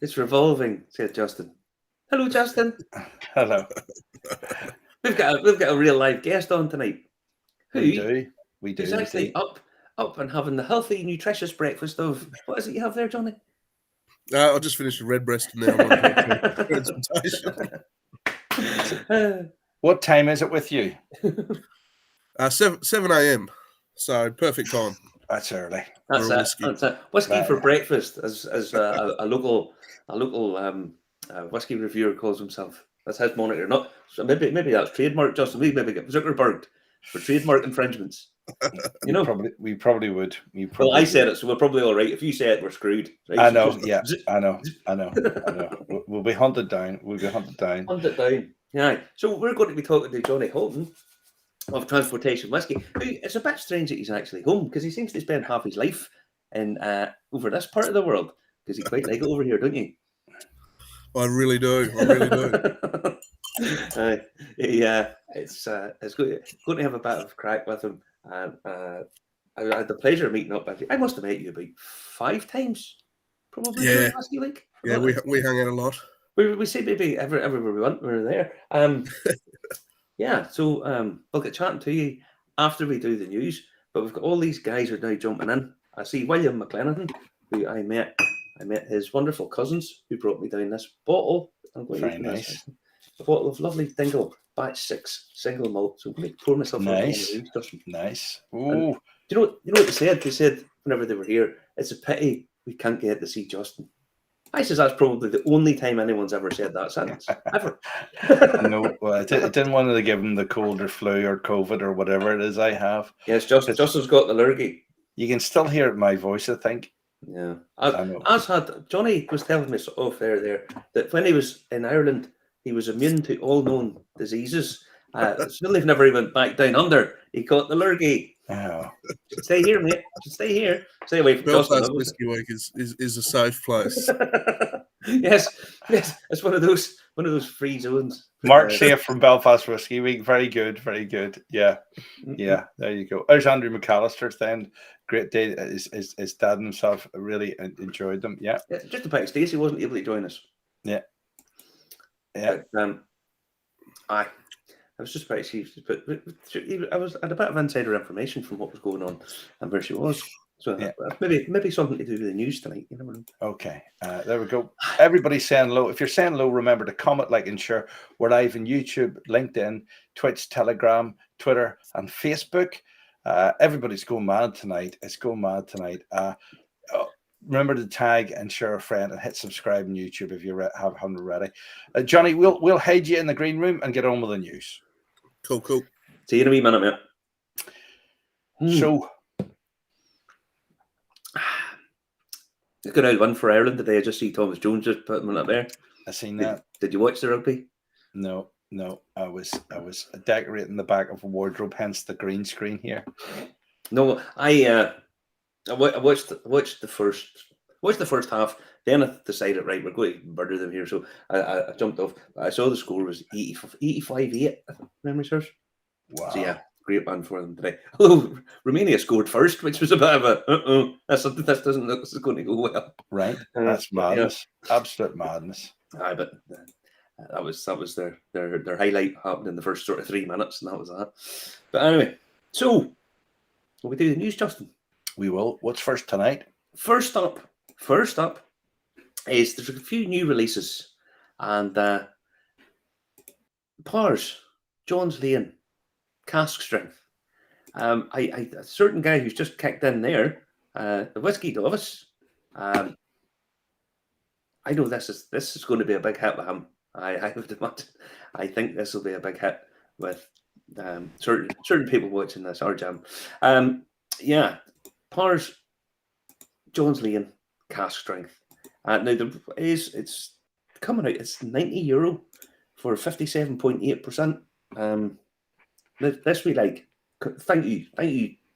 It's revolving, said Justin. Hello, Justin. Hello. We've got a real live guest on tonight. We do. We do. Who's actually up and having the healthy, nutritious breakfast of what is it you have there, Johnny? I just finished a redbreast now. What time is it with you? 7 a.m. So perfect time. That's early. That's it. Whiskey for breakfast, as a local whiskey reviewer calls himself. That's his moniker. Not so maybe that's trademark. Justin, we maybe get Zuckerberg for trademark infringements. We probably would. Well, I said it, so we're probably all right. If you say it, we're screwed. Right? I know. Yeah, I know. We'll be hunted down. Hunted down. Yeah. So we're going to be talking to Johnny Halton of Transportation Whiskey. It's a bit strange that he's actually home because he seems to spend half his life in over this part of the world because he quite like it over here, don't you? I really do. It's going to have a bit of crack with him. And I had the pleasure of meeting up with you. I must have met you about 5 times, probably. Yeah. Last week. Yeah, we hung out a lot. We say maybe everywhere we went, we were there. Yeah, so we'll get chatting to you after we do the news. But we've got all these guys are now jumping in. I see William McLennan, who I met his wonderful cousins who brought me down this bottle. Very nice. A bottle of lovely Dingle Batch 6 single malt. So I'm going to pour myself nice. Nice. Ooh. Do you know what they said? They said whenever they were here, it's a pity we can't get to see Justin. I says that's probably the only time anyone's ever said that sentence. Ever. No, well, I didn't want to give him the cold or flu or COVID or whatever it is I have. Yes, Justin's got the lurgy. You can still hear it in my voice, I think. Yeah. As had Johnny was telling me off there that when he was in Ireland, he was immune to all known diseases. Still, they've never even back down under. He caught the lurgy. Oh. Stay here, mate. Stay here. Stay away from Belfast Justin. Whiskey Week is a safe place. yes. It's one of those free zones. Mark safe from Belfast Whiskey Week. Very good. Yeah. There you go. There's Andrew McAllister. Then great day. His dad and himself really enjoyed them. Yeah. Just about Stacey wasn't able to join us. Yeah. But, I was just about to but I had a bit of insider information from what was going on and where she was. So maybe something to do with the news tonight. You know. Okay, there we go. Everybody's saying hello. If you're saying hello, remember to comment, like, and share. We're live on YouTube, LinkedIn, Twitch, Telegram, Twitter, and Facebook. Everybody's going mad tonight. It's going mad tonight. Remember to tag and share a friend and hit subscribe on YouTube if you haven't already. Johnny, we'll hide you in the green room and get on with the news. Cool. See you in a wee minute, mate. So, a good old win for Ireland today. I just see Thomas Jones just putting one up there. I seen that. Did you watch the rugby? No. I was decorating the back of a wardrobe, hence the green screen here. No, I watched the first half. Then I decided, right, we're going to murder them here. So I jumped off. I saw the score was 85-8, if memory serves. Wow. So yeah, great win for them today. Although Romania scored first, which was a bit of a this doesn't look this is going to go well. Right. That's madness. Yeah. Absolute madness. Aye, but that was their highlight happened in the first sort of 3 minutes, and that was that. But anyway, so will we do the news, Justin? We will. What's first tonight? First up is there's a few new releases, and Pars, John's Lane, cask strength. A certain guy who's just kicked in there, the Whiskey Novice. I know this is going to be a big hit with him. I would imagine. I think this will be a big hit with certain people watching this. Our jam. Yeah. Pars, John's Lane, cask strength. Now it's coming out. It's €90 for 57.8%. This we like. Thank you,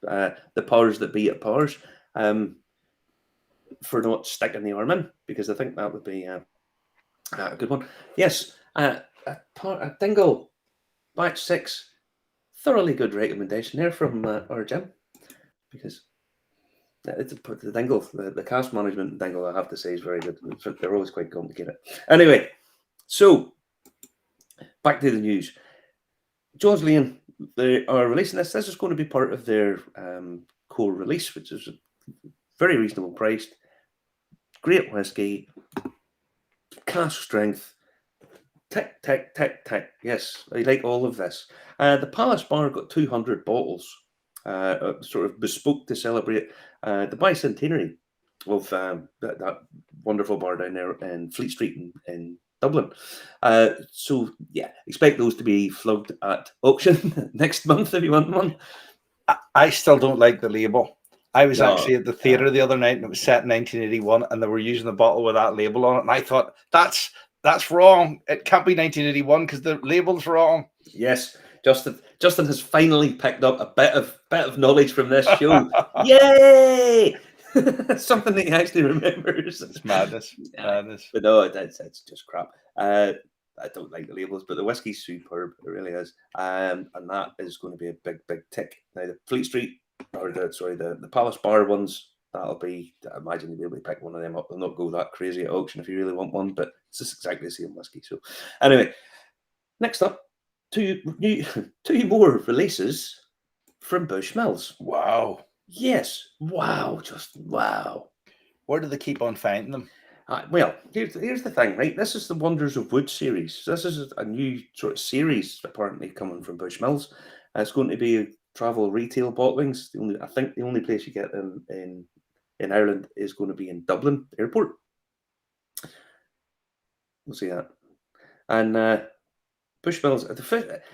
the powers that be at Pars, for not sticking the arm in, because I think that would be a good one. Yes, a Dingle Batch 6, thoroughly good recommendation there from our Jim, because It's the dingle, the cask management dingle, I have to say, is very good. They're always quite complicated. Anyway, so back to the news. John's Lane, they are releasing this. This is going to be part of their core release, which is very reasonable priced, great whiskey, cask strength. Tick, tick, tick, tick. Yes, I like all of this. The Palace Bar got 200 bottles, sort of bespoke to celebrate the bicentenary of that wonderful bar down there in Fleet Street in Dublin. So, yeah, expect those to be flogged at auction next month if you want one. I still don't like the label. I was No, actually at the theatre the other night, and it was set in 1981, and they were using the bottle with that label on it, and I thought, that's wrong. It can't be 1981 because the label's wrong. Yes, Justin has finally picked up a bit of knowledge from this show. Yay! Something that he actually remembers. It's madness. Madness. But no, it's just crap. I don't like the labels, but the whiskey's superb. It really is. And that is going to be a big tick. Now the Fleet Street, or the Palace Bar ones, that'll be, I imagine you'll be able to pick one of them up. They'll not go that crazy at auction if you really want one, but it's just exactly the same whiskey. So anyway, next up, two more releases from Bushmills. Wow. Yes. Wow. Just wow. Where do they keep on finding them? Well, here's the thing, right? This is the Wonders of Wood series. This is a new sort of series apparently coming from Bushmills. It's going to be travel retail bottlings. I think the only place you get them in Ireland is going to be in Dublin Airport. We'll see that. And Bushmills,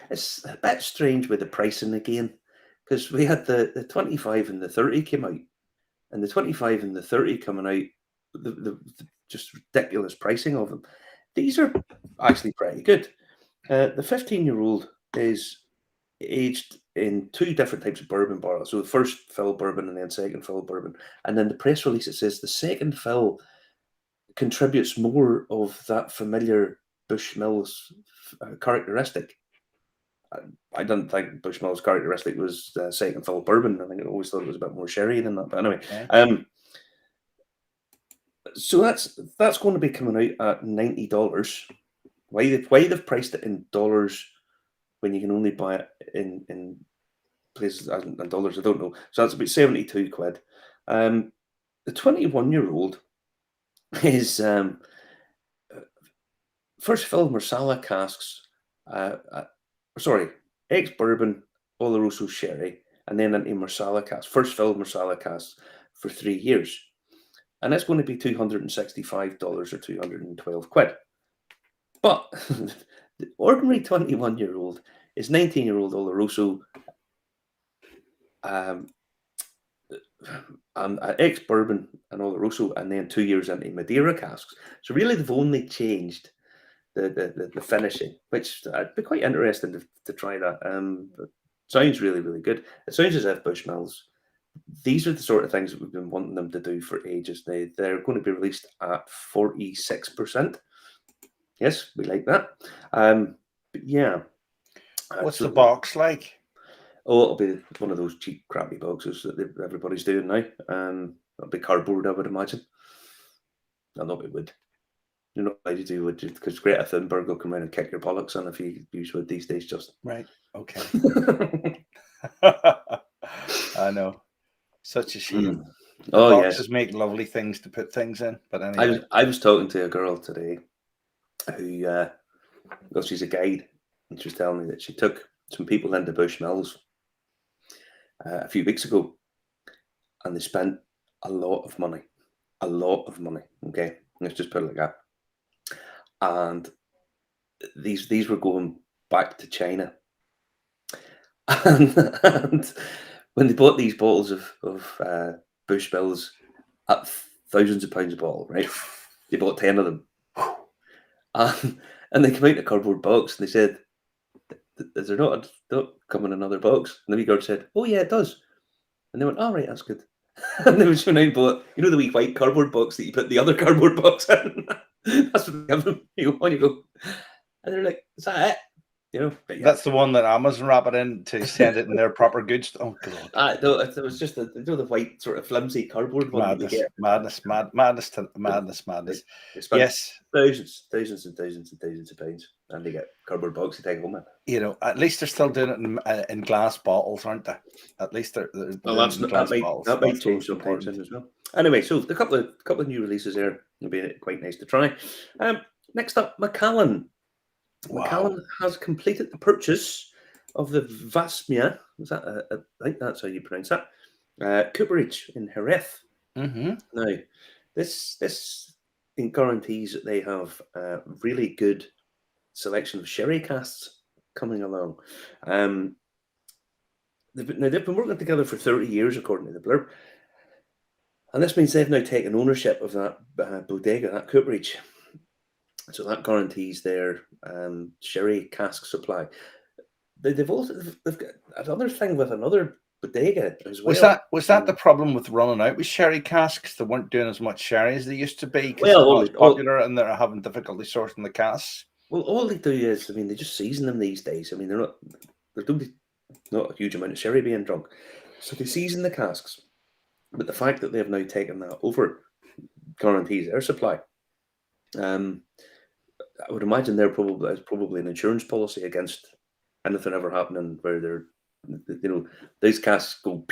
it's a bit strange with the pricing again, because we had the 25 and the 30 came out, and the 25 and the 30 coming out, the just ridiculous pricing of them. These are actually pretty good. The 15-year-old is aged in two different types of bourbon barrels. So the first fill bourbon and then second fill bourbon. And then the press release, it says the second fill contributes more of that familiar Bushmills characteristic. I didn't think Bushmills characteristic was second fill bourbon. I think I always thought it was a bit more sherry than that. But anyway, okay. So that's going to be coming out at $90. Why they've priced it in dollars when you can only buy it in places in dollars, I don't know. So that's about 72 quid. The 21-year-old is first fill Marsala casks. Ex-bourbon, Oloroso sherry, and then into Marsala casks. First fill Marsala casks for 3 years. And that's going to be $265 or 212 quid. But the ordinary 21-year-old is 19-year-old Oloroso, and ex-bourbon and Oloroso, and then 2 years into Madeira casks. So really, they've only changed the finishing, which I'd be quite interested to try that. But sounds really, really good. It sounds as if Bushmills, these are the sort of things that we've been wanting them to do for ages. They're going to be released at 46%. Yes, we like that. But yeah. What's the box like? Oh, it'll be one of those cheap, crappy boxes that everybody's doing now. It'll be cardboard, I would imagine. No, not be wood. You're not allowed to do wood because Greta Thunberg will come around and kick your bollocks on if you use wood these days, just. Right. Okay. I know. Such a shame. Boxes make lovely things to put things in, but anyway. I was talking to a girl today who, well, she's a guide, and she was telling me that she took some people into Bushmills a few weeks ago, and they spent a lot of money. Okay, let's just put it like that. And these were going back to China, and when they bought these bottles of Bushmills at thousands of pounds a bottle, right? They bought 10 of them, and they came out in a cardboard box, and they said, "Is there not come in another box?" And the wee girl said, "Oh yeah, it does." And they went, "All right, that's good." And they went out and bought, you know, the wee white cardboard box that you put the other cardboard box in. That's what they give them. You go, on you go, and they're like, "Is that it?" you know. But yeah. That's the one that Amazon wrap it in to send it in their proper goods. Oh God! No, it was just the white sort of flimsy cardboard one that you get. Madness. They spend Yes, thousands and thousands of pounds, and they get cardboard box to take home. you know, at least they're still doing it in glass bottles, aren't they? At least they're Well, doing it in glass bottles. that might That's change most sometimes important. as well. Anyway, so a couple of new releases there will be quite nice to try. Next up, Macallan. Wow. Macallan has completed the purchase of the Vasmia. Is that I think that's how you pronounce that? Cooperage in Jerez. Mm-hmm. Now, this guarantees that they have a really good selection of sherry casks coming along. They've been working together for 30 years, according to the blurb. And this means they've now taken ownership of that bodega, that cooperage. So that guarantees their sherry cask supply. They've got another thing with another bodega as well. Was that the problem with running out with sherry casks? They weren't doing as much sherry as they used to be because Well, they're not as popular and they're having difficulty sourcing the casks. Well, all they do is, they just season them these days. There's not a huge amount of sherry being drunk, so they season the casks. But the fact that they have now taken that over guarantees their supply. I would imagine there's probably an insurance policy against anything ever happening where these casks go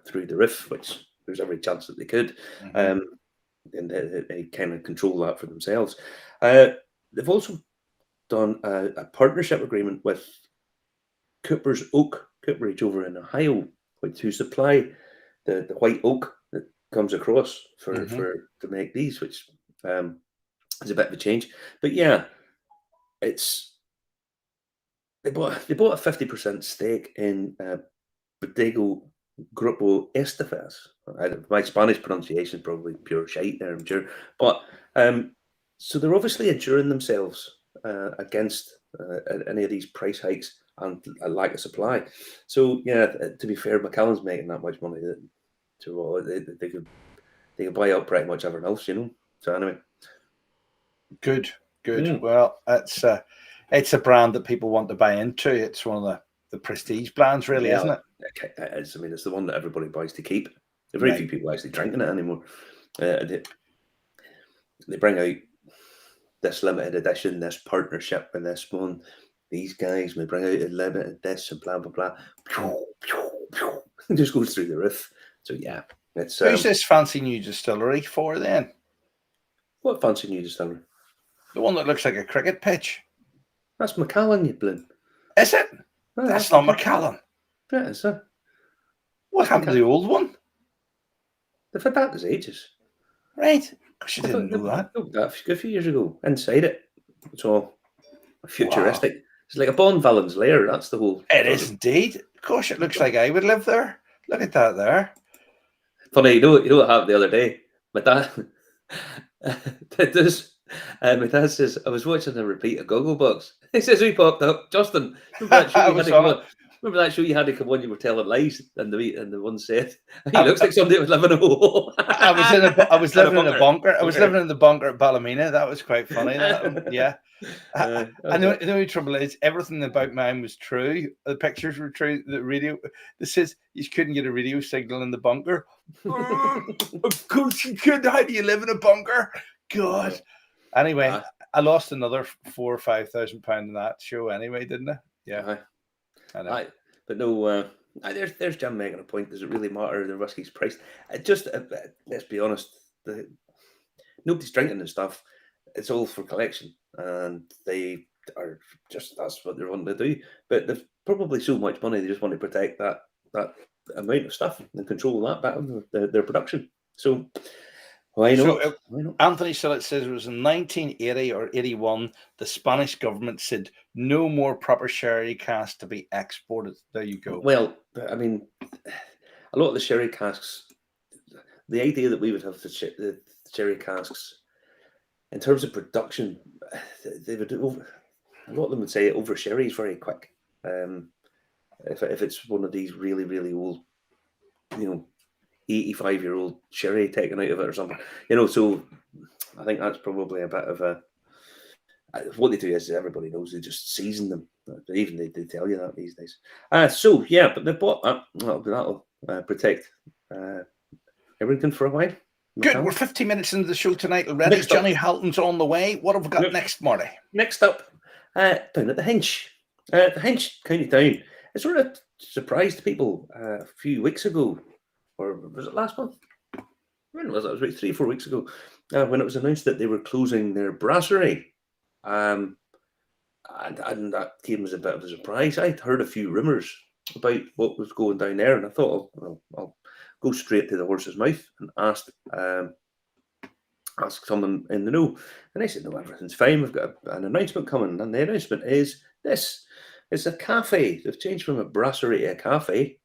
through the roof, which there's every chance that they could, and they kind of control that for themselves. They've also done a partnership agreement with Cooper's Oak Cooperage over in Ohio, to supply the white oak that comes across to make these, which is a bit of a change. But yeah, they bought a 50% stake in Bodega Grupo Estefes. My Spanish pronunciation is probably pure shite there, I'm sure. But so they're obviously adjuring themselves against any of these price hikes and a lack of supply. So yeah, to be fair, Macallan's making that much money that they could buy out pretty much everyone else, So anyway, good. Well, it's a brand that people want to buy into. It's one of the prestige brands, really, isn't it? It is. It's the one that everybody buys to keep. There are very few people actually drinking it anymore. They bring out this limited edition, this partnership with this one. These guys, we bring out a limited this and blah, blah, blah. It just goes through the roof. So yeah. Who's this fancy new distillery for then? What fancy new distillery? The one that looks like a cricket pitch. That's Macallan, you bloom. Is it? Oh, that's not Macallan. Yeah, it's what happened to the old one? They've had that as ages. Right. Because you didn't know that. A few years ago. Inside it. It's all futuristic. Wow. It's like a Bond villain's lair. That's the whole... It is indeed. Of course, it looks like I would live there. Look at that there. Funny, you know what happened the other day? My dad... my dad says, I was watching a repeat of Gogglebox. He says, we popped up. Justin, remember that show you had to come on? You were telling lies, and the one said, he looks like somebody that was living in a hole. I was living in a bunker. I was living in the bunker at Ballymena. That was quite funny. Yeah. I know the trouble is, everything about mine was true. The pictures were true. The radio, this says you couldn't get a radio signal in the bunker. Of course you could. How do you live in a bunker? God. Anyway, I lost another £4,000 or £5,000 in that show anyway, didn't I? Yeah. But no, there's Jim making a point. Does it really matter the whiskey's priced? Just let's be honest, nobody's drinking this stuff. It's all for collection, and they are that's what they're wanting to do. But they've probably so much money they just want to protect that amount of stuff and control that bit of their production. So. Why not? Anthony Sillett says it was in 1980 or 81, the Spanish government said no more proper sherry casks to be exported. There you go. Well, a lot of the sherry casks, the idea that we would have the sherry casks, in terms of production, they would a lot of them would say over sherry is very quick. If it's one of these really, really old, 85-year-old sherry taken out of it or something, so I think that's probably a bit of what they do is everybody knows they just season them Even they tell you that these days. So yeah, but they bought that. That'll protect Everington for a while. Good. We're 15 minutes into the show tonight already. Next up. Johnny Halton's on the way. What have we got Yep. next, Marty? Next up, down at the Hinch. The Hinch County Down. It sort of surprised people a few weeks ago, or was it last month? When was it? It was about 3 or 4 weeks ago, when it was announced that they were closing their brasserie. And that came as a bit of a surprise. I'd heard a few rumours about what was going down there, and I thought, I'll go straight to the horse's mouth and ask someone in the know. And they said, no, everything's fine. We've got an announcement coming, and the announcement is this. It's a cafe. They've changed from a brasserie to a cafe.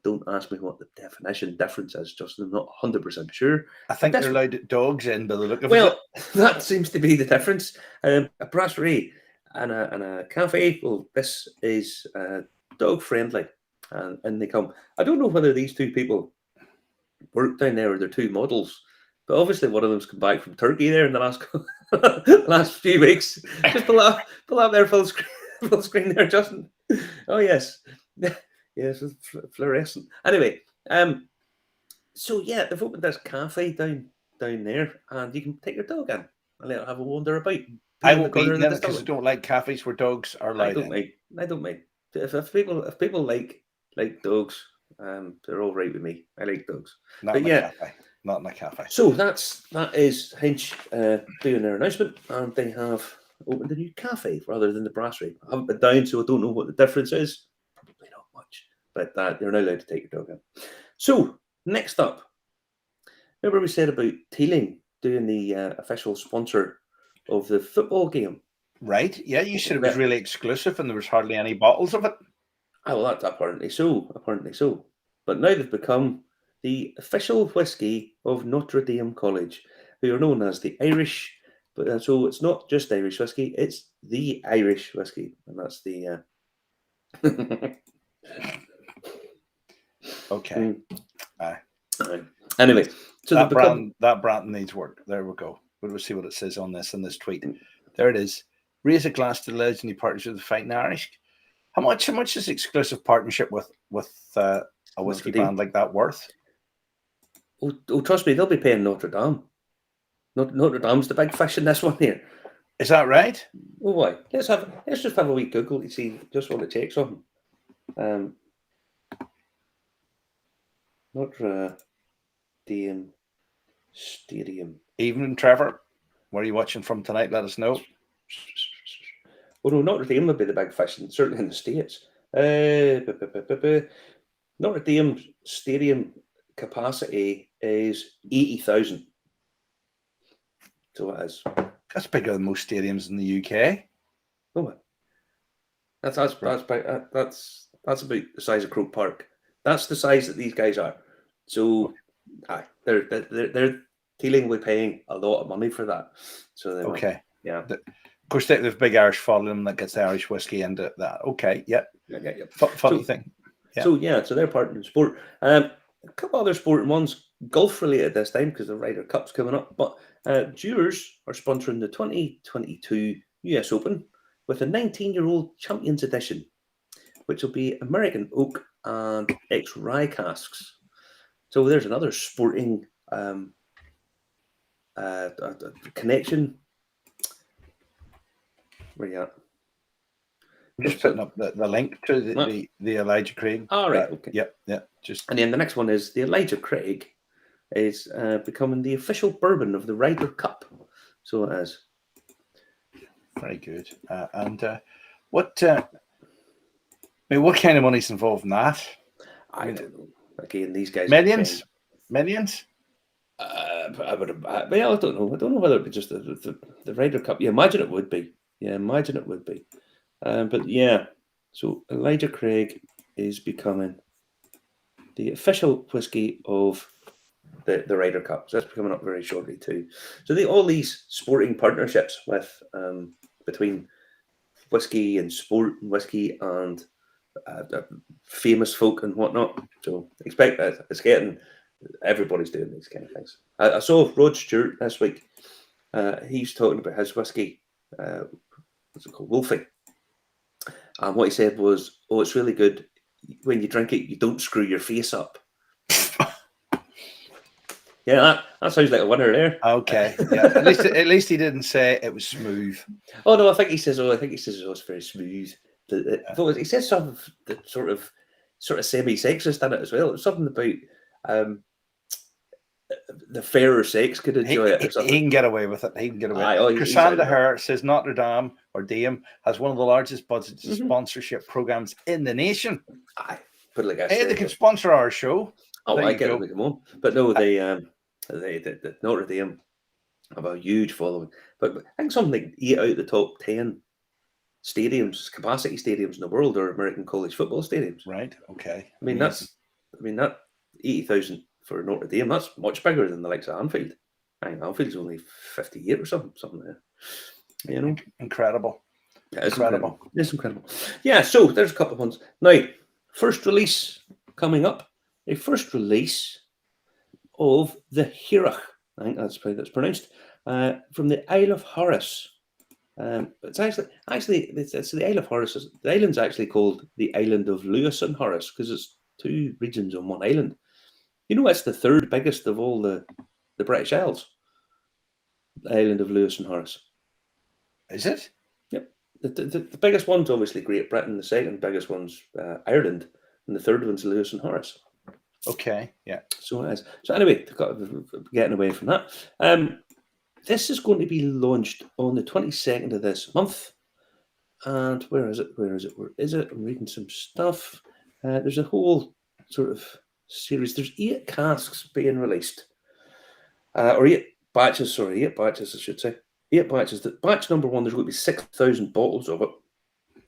Don't ask me what the definition difference is, Justin. I'm not 100% sure. I think they're allowed dogs in by the look of it. Well, that seems to be the difference. A brasserie and a cafe. Well, this is dog friendly, and they come. I don't know whether these two people work down there or they're two models, but obviously one of them's come back from Turkey there in the last few weeks. Just pull up their full screen there, Justin. Oh yes, yes, it's fluorescent. Anyway, so yeah, they've opened this cafe down there, and you can take your dog in and let it have a wander about. I won't be there because I don't like cafes where dogs are allowed in. I don't mind. If people like dogs, they're all right with me. I like dogs. Not in a cafe. So that is Hinch doing their announcement, and they have opened a new cafe rather than the brasserie. I haven't been down, so I don't know what the difference is. Probably not much, but you're now allowed to take your dog in. So next up, remember we said about Teeling doing the official sponsor of the football game? Right. Yeah, you said it was really exclusive and there was hardly any bottles of it. Oh, well, that's apparently so. But now they've become the official whiskey of Notre Dame College, who are known as the Irish. But so it's not just Irish whiskey; it's the Irish whiskey, and that's the. Okay. Anyway, so that brand needs work. There we go. We'll see what it says on this tweet. There it is. Raise a glass to the legendary partnership of the Fighting Irish. How much is exclusive partnership with a whiskey brand like that worth? Oh, trust me, they'll be paying Notre Dame. Notre Dame's the big fish in this one here. Is that right? Oh, why? Let's just have a wee Google to see just what it takes on. Notre Dame Stadium. Evening, Trevor. Where are you watching from tonight? Let us know. Oh no, Notre Dame would be the big fish, certainly in the States. Notre Dame Stadium capacity is 80,000. So it is. That's bigger than most stadiums in the UK. Oh, that's about the size of Croke Park. That's the size that these guys are. So, they're Teeling will be paying a lot of money for that. So okay, yeah. Of course, they have a big Irish following that gets the Irish whiskey into that. Okay, yep. Yeah. Funny thing. Yeah. So they're part in sport. A couple other sporting ones, golf related this time because the Ryder Cup's coming up. But Dewar's are sponsoring the 2022 US Open with a 19-year-old Champions Edition, which will be American oak and ex-rye casks. So there's another sporting connection. Where you at? I'm just putting up the link to the Elijah Craig. All right. Okay. Yep. And then the next one is the Elijah Craig is becoming the official bourbon of the Ryder Cup. So it is. Very good. What kind of money's involved in that? I don't know. Again, these guys millions. I don't know. I don't know whether it'd be just the Ryder Cup. You imagine it would be. But yeah, so Elijah Craig is becoming the official whiskey of the Ryder Cup. So that's coming up very shortly too. So all these sporting partnerships with between whiskey and sport and whiskey and famous folk and whatnot. So expect that everybody's doing these kind of things. I saw Rod Stewart this week. He's talking about his whiskey. What's it called? Wolfie. And what he said was, "Oh, it's really good. When you drink it, you don't screw your face up." Yeah, that sounds like a winner there. Okay, yeah. At least he didn't say it was smooth. Oh no, I think he says, "Oh, it's very smooth." He says something that sort of semi-sexist in it as well. It's something about the fairer sex could enjoy it. Or something. He can get away with it. He can get away. Aye, Cassandra Hare says Notre Dame or Dame has one of the largest budget sponsorship programs in the nation. Aye, but like I hey, said, they can sponsor our show. Oh, there I get it, make them on. But no, the Notre Dame have a huge following. But I think something like 8 out of the top 10 stadiums, capacity stadiums in the world, are American college football stadiums. Right. Okay. I mean, that 80,000 for Notre Dame. That's much bigger than the likes of Anfield. I think Anfield's only 58 or something there. You know, incredible. Yeah, it's incredible. It's incredible. Yeah. So there's a couple of ones now. First release coming up. A first release of the Hirach. I think that's how that's pronounced. From the Isle of Horace. It's it's the Isle of Horace. The island's actually called the Island of Lewis and Horace because it's 2 regions on one island. You know, it's the 3rd biggest of all the British Isles. The Island of Lewis and Horace. Is it? Yep. The biggest one's obviously Great Britain. The second biggest one's Ireland, and the third one's Lewis and Horace. Okay. Yeah. So it is. So anyway, getting away from that. This is going to be launched on the 22nd of this month. And where is it? I'm reading some stuff. There's a whole sort of series. There's 8 casks being released. Or 8 batches, I should say. 8 batches. Batch number 1, there's going to be 6,000 bottles of it.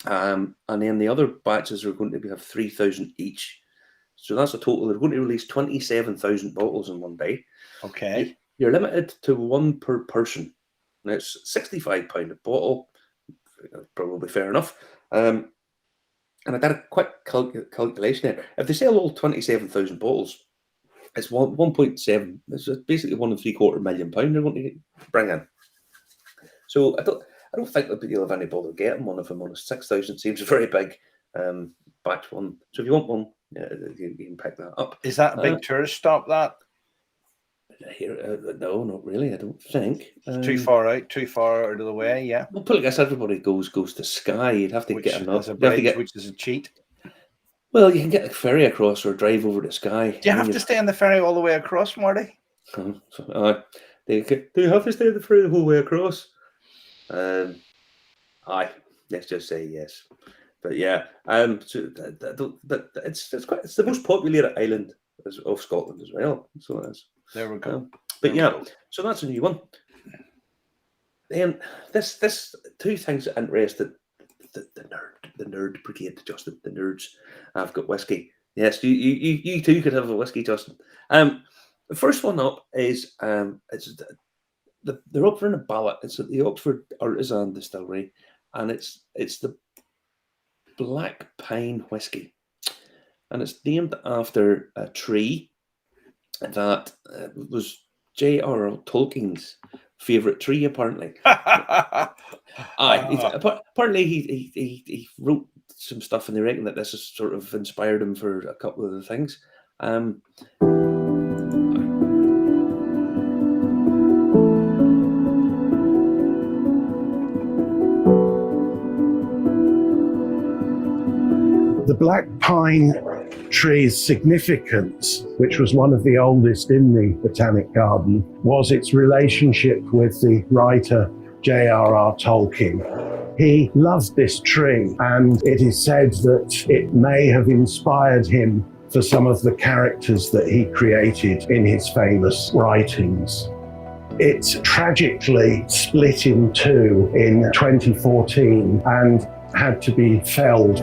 And then the other batches are going to have 3,000 each. So that's a total. They're going to release 27,000 bottles in one day. Okay. You're limited to 1 per person. Now it's £65 a bottle. Probably fair enough. And I did a quick calculation there. If they sell all 27,000 bottles, it's 1.7. It's basically £1.75 million they're going to bring in. So I don't think they'll have any bother getting one, if I'm honest. 6,000 seems a very big batch one. So if you want one, you can pick that up. Is that a big tourist stop? That no, not really. I don't think. Too far out of the way. Yeah. Well, put it, I guess everybody goes to Skye. You'd have to get a bridge, which is a cheat. Well, you can get a ferry across or drive over to Skye. Do you have to stay on the ferry all the way across, Marty? Do you have to stay on the ferry the whole way across? Aye, let's just say yes. But yeah, but it's the most populated island of Scotland as well. So that's there we go. But yeah, so that's a new one. Then this 2 things that interested the nerd brigade, Justin. The nerds. I've got whiskey. Yes, you too could have a whiskey, Justin. The first one up is they're up for a ballot. It's at the Oxford Artisan Distillery, and it's the Black Pine whiskey, and it's named after a tree that was J.R.R. Tolkien's favorite tree, apparently. Apparently he wrote some stuff, and they reckon that this has sort of inspired him for a couple of the things. The black pine tree's significance, which was one of the oldest in the Botanic Garden, was its relationship with the writer J.R.R. Tolkien. He loved this tree, and it is said that it may have inspired him for some of the characters that he created in his famous writings. It tragically split in 2 in 2014 and had to be felled.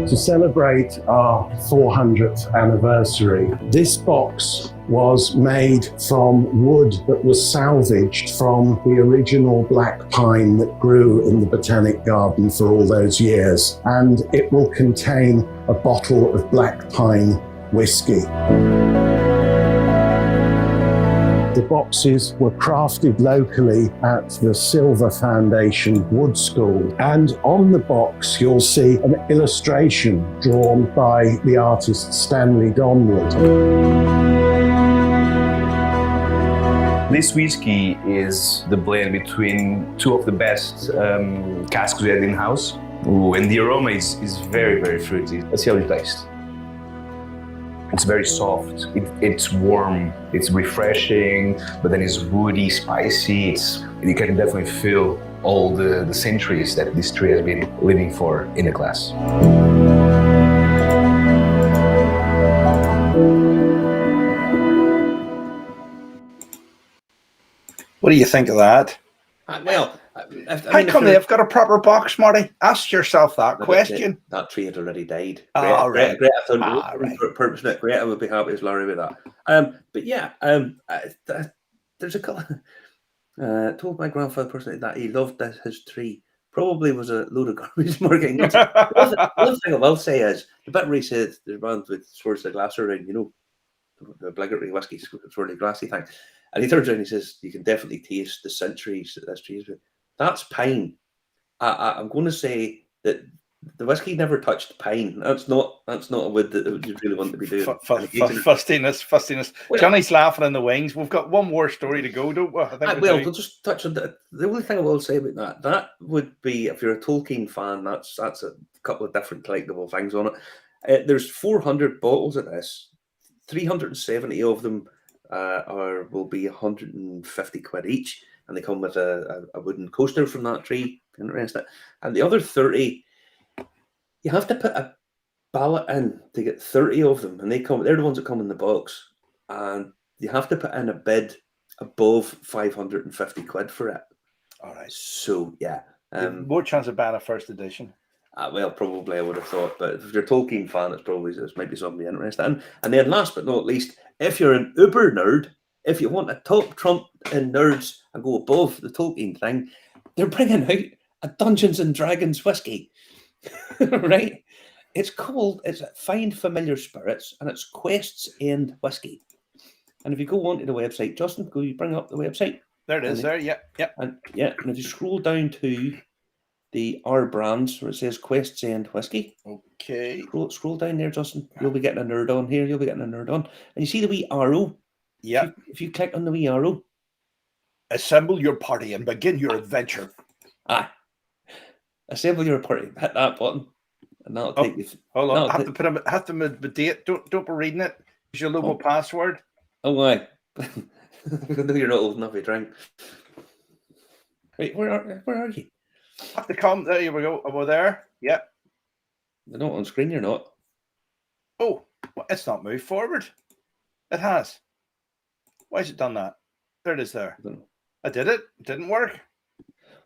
To celebrate our 400th anniversary, this box was made from wood that was salvaged from the original black pine that grew in the Botanic Garden for all those years, and it will contain a bottle of black pine whiskey. The boxes were crafted locally at the Silver Foundation Wood School. And on the box, you'll see an illustration drawn by the artist Stanley Donwood. This whiskey is the blend between two of the best casks we had in-house. And the aroma is very, very fruity. Let's see how it tastes. It's very soft, it's warm, it's refreshing, but then it's woody, spicy. You can definitely feel all the centuries that this tree has been living for in the glass. What do you think of that? Well, How come they've got a proper box, Marty? Ask yourself that question. That tree had already died. Right. Greta thought Right. purpose. Greta would be happy as Larry with that. But yeah, there's a couple. Told my grandfather personally that he loved his tree. Probably was a load of garbage marketing. One thing I will say is the bit where he said there's a band with swords of glass around, the obligatory whiskey swirly glassy thing. And he turns around and he says, you can definitely taste the centuries that this tree is with. That's pine. I'm going to say that the whiskey never touched pine. That's not a wood that you really want to be doing. Fustiness. Well, Johnny's laughing in the wings. We've got one more story to go, don't we? We'll just touch on that. The only thing I will say about that would be, if you're a Tolkien fan, that's a couple of different collectible things on it. There's 400 bottles of this. 370 of them will be 150 quid each, and they come with a wooden coaster from that tree. Interesting. And the other 30, you have to put a ballot in to get 30 of them, and they're the ones that come in the box, and you have to put in a bid above 550 quid for it. All right. So yeah, more chance of buying a first edition. Well, probably I would have thought, but if you're a Tolkien fan, this might be something interesting. And then last but not least, if you're an uber nerd, if you want a top trump in nerds and go above the Tolkien thing, they're bringing out a Dungeons and Dragons whiskey, right? It's Find Familiar Spirits, and it's Quest's End whiskey. And if you go onto the website, Justin, you bring up the website. There it is. And if you scroll down to the R brands where it says Quest's End whiskey. Okay. Scroll down there, Justin. You'll be getting a nerd on here. And you see the wee arrow? Yeah. If you click on the wee arrow. Assemble your party and begin your adventure. Assemble your party. Hit that button. And that'll take you. Hold on. I have to put the date. Don't be reading it. Use your local password. Oh, why? I know you're not old enough to drink. Wait, where are you? Have to come. There you go. Over there. Yeah. They're not on screen. You're not. Oh, well, it's not moved forward. It has. Why has it done that? There it is. There. I did it. It didn't work.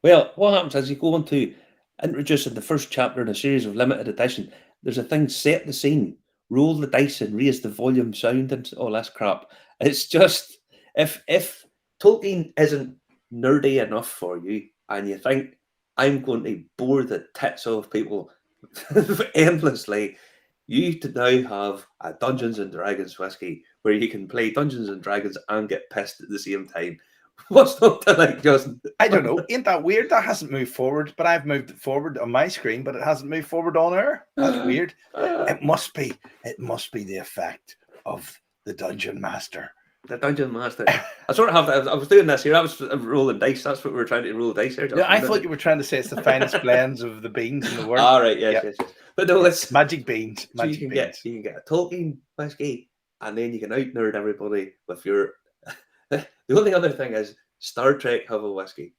Well, what happens is you go on to introduce in the first chapter in a series of limited edition. There's a thing: set the scene, roll the dice, and raise the volume sound, and all this crap. It's just if Tolkien isn't nerdy enough for you, and you think I'm going to bore the tits off people endlessly, you now have a Dungeons and Dragons whiskey where you can play Dungeons and Dragons and get pissed at the same time. What's not to like, Justin? I don't know. Ain't that weird? That hasn't moved forward, but I've moved it forward on my screen, but it hasn't moved forward on air. That's weird. It must be the effect of the Dungeon Master. The Dungeon Master. I sort of have. I was doing this here. I was rolling dice. That's what we were trying to roll dice here. Yeah, I thought you were trying to say it's the finest blends of the beans in the world. All right, yes. But no, it's magic beans. So you can get a Tolkien whiskey, and then you can out nerd everybody with your. The only other thing is Star Trek have a whiskey,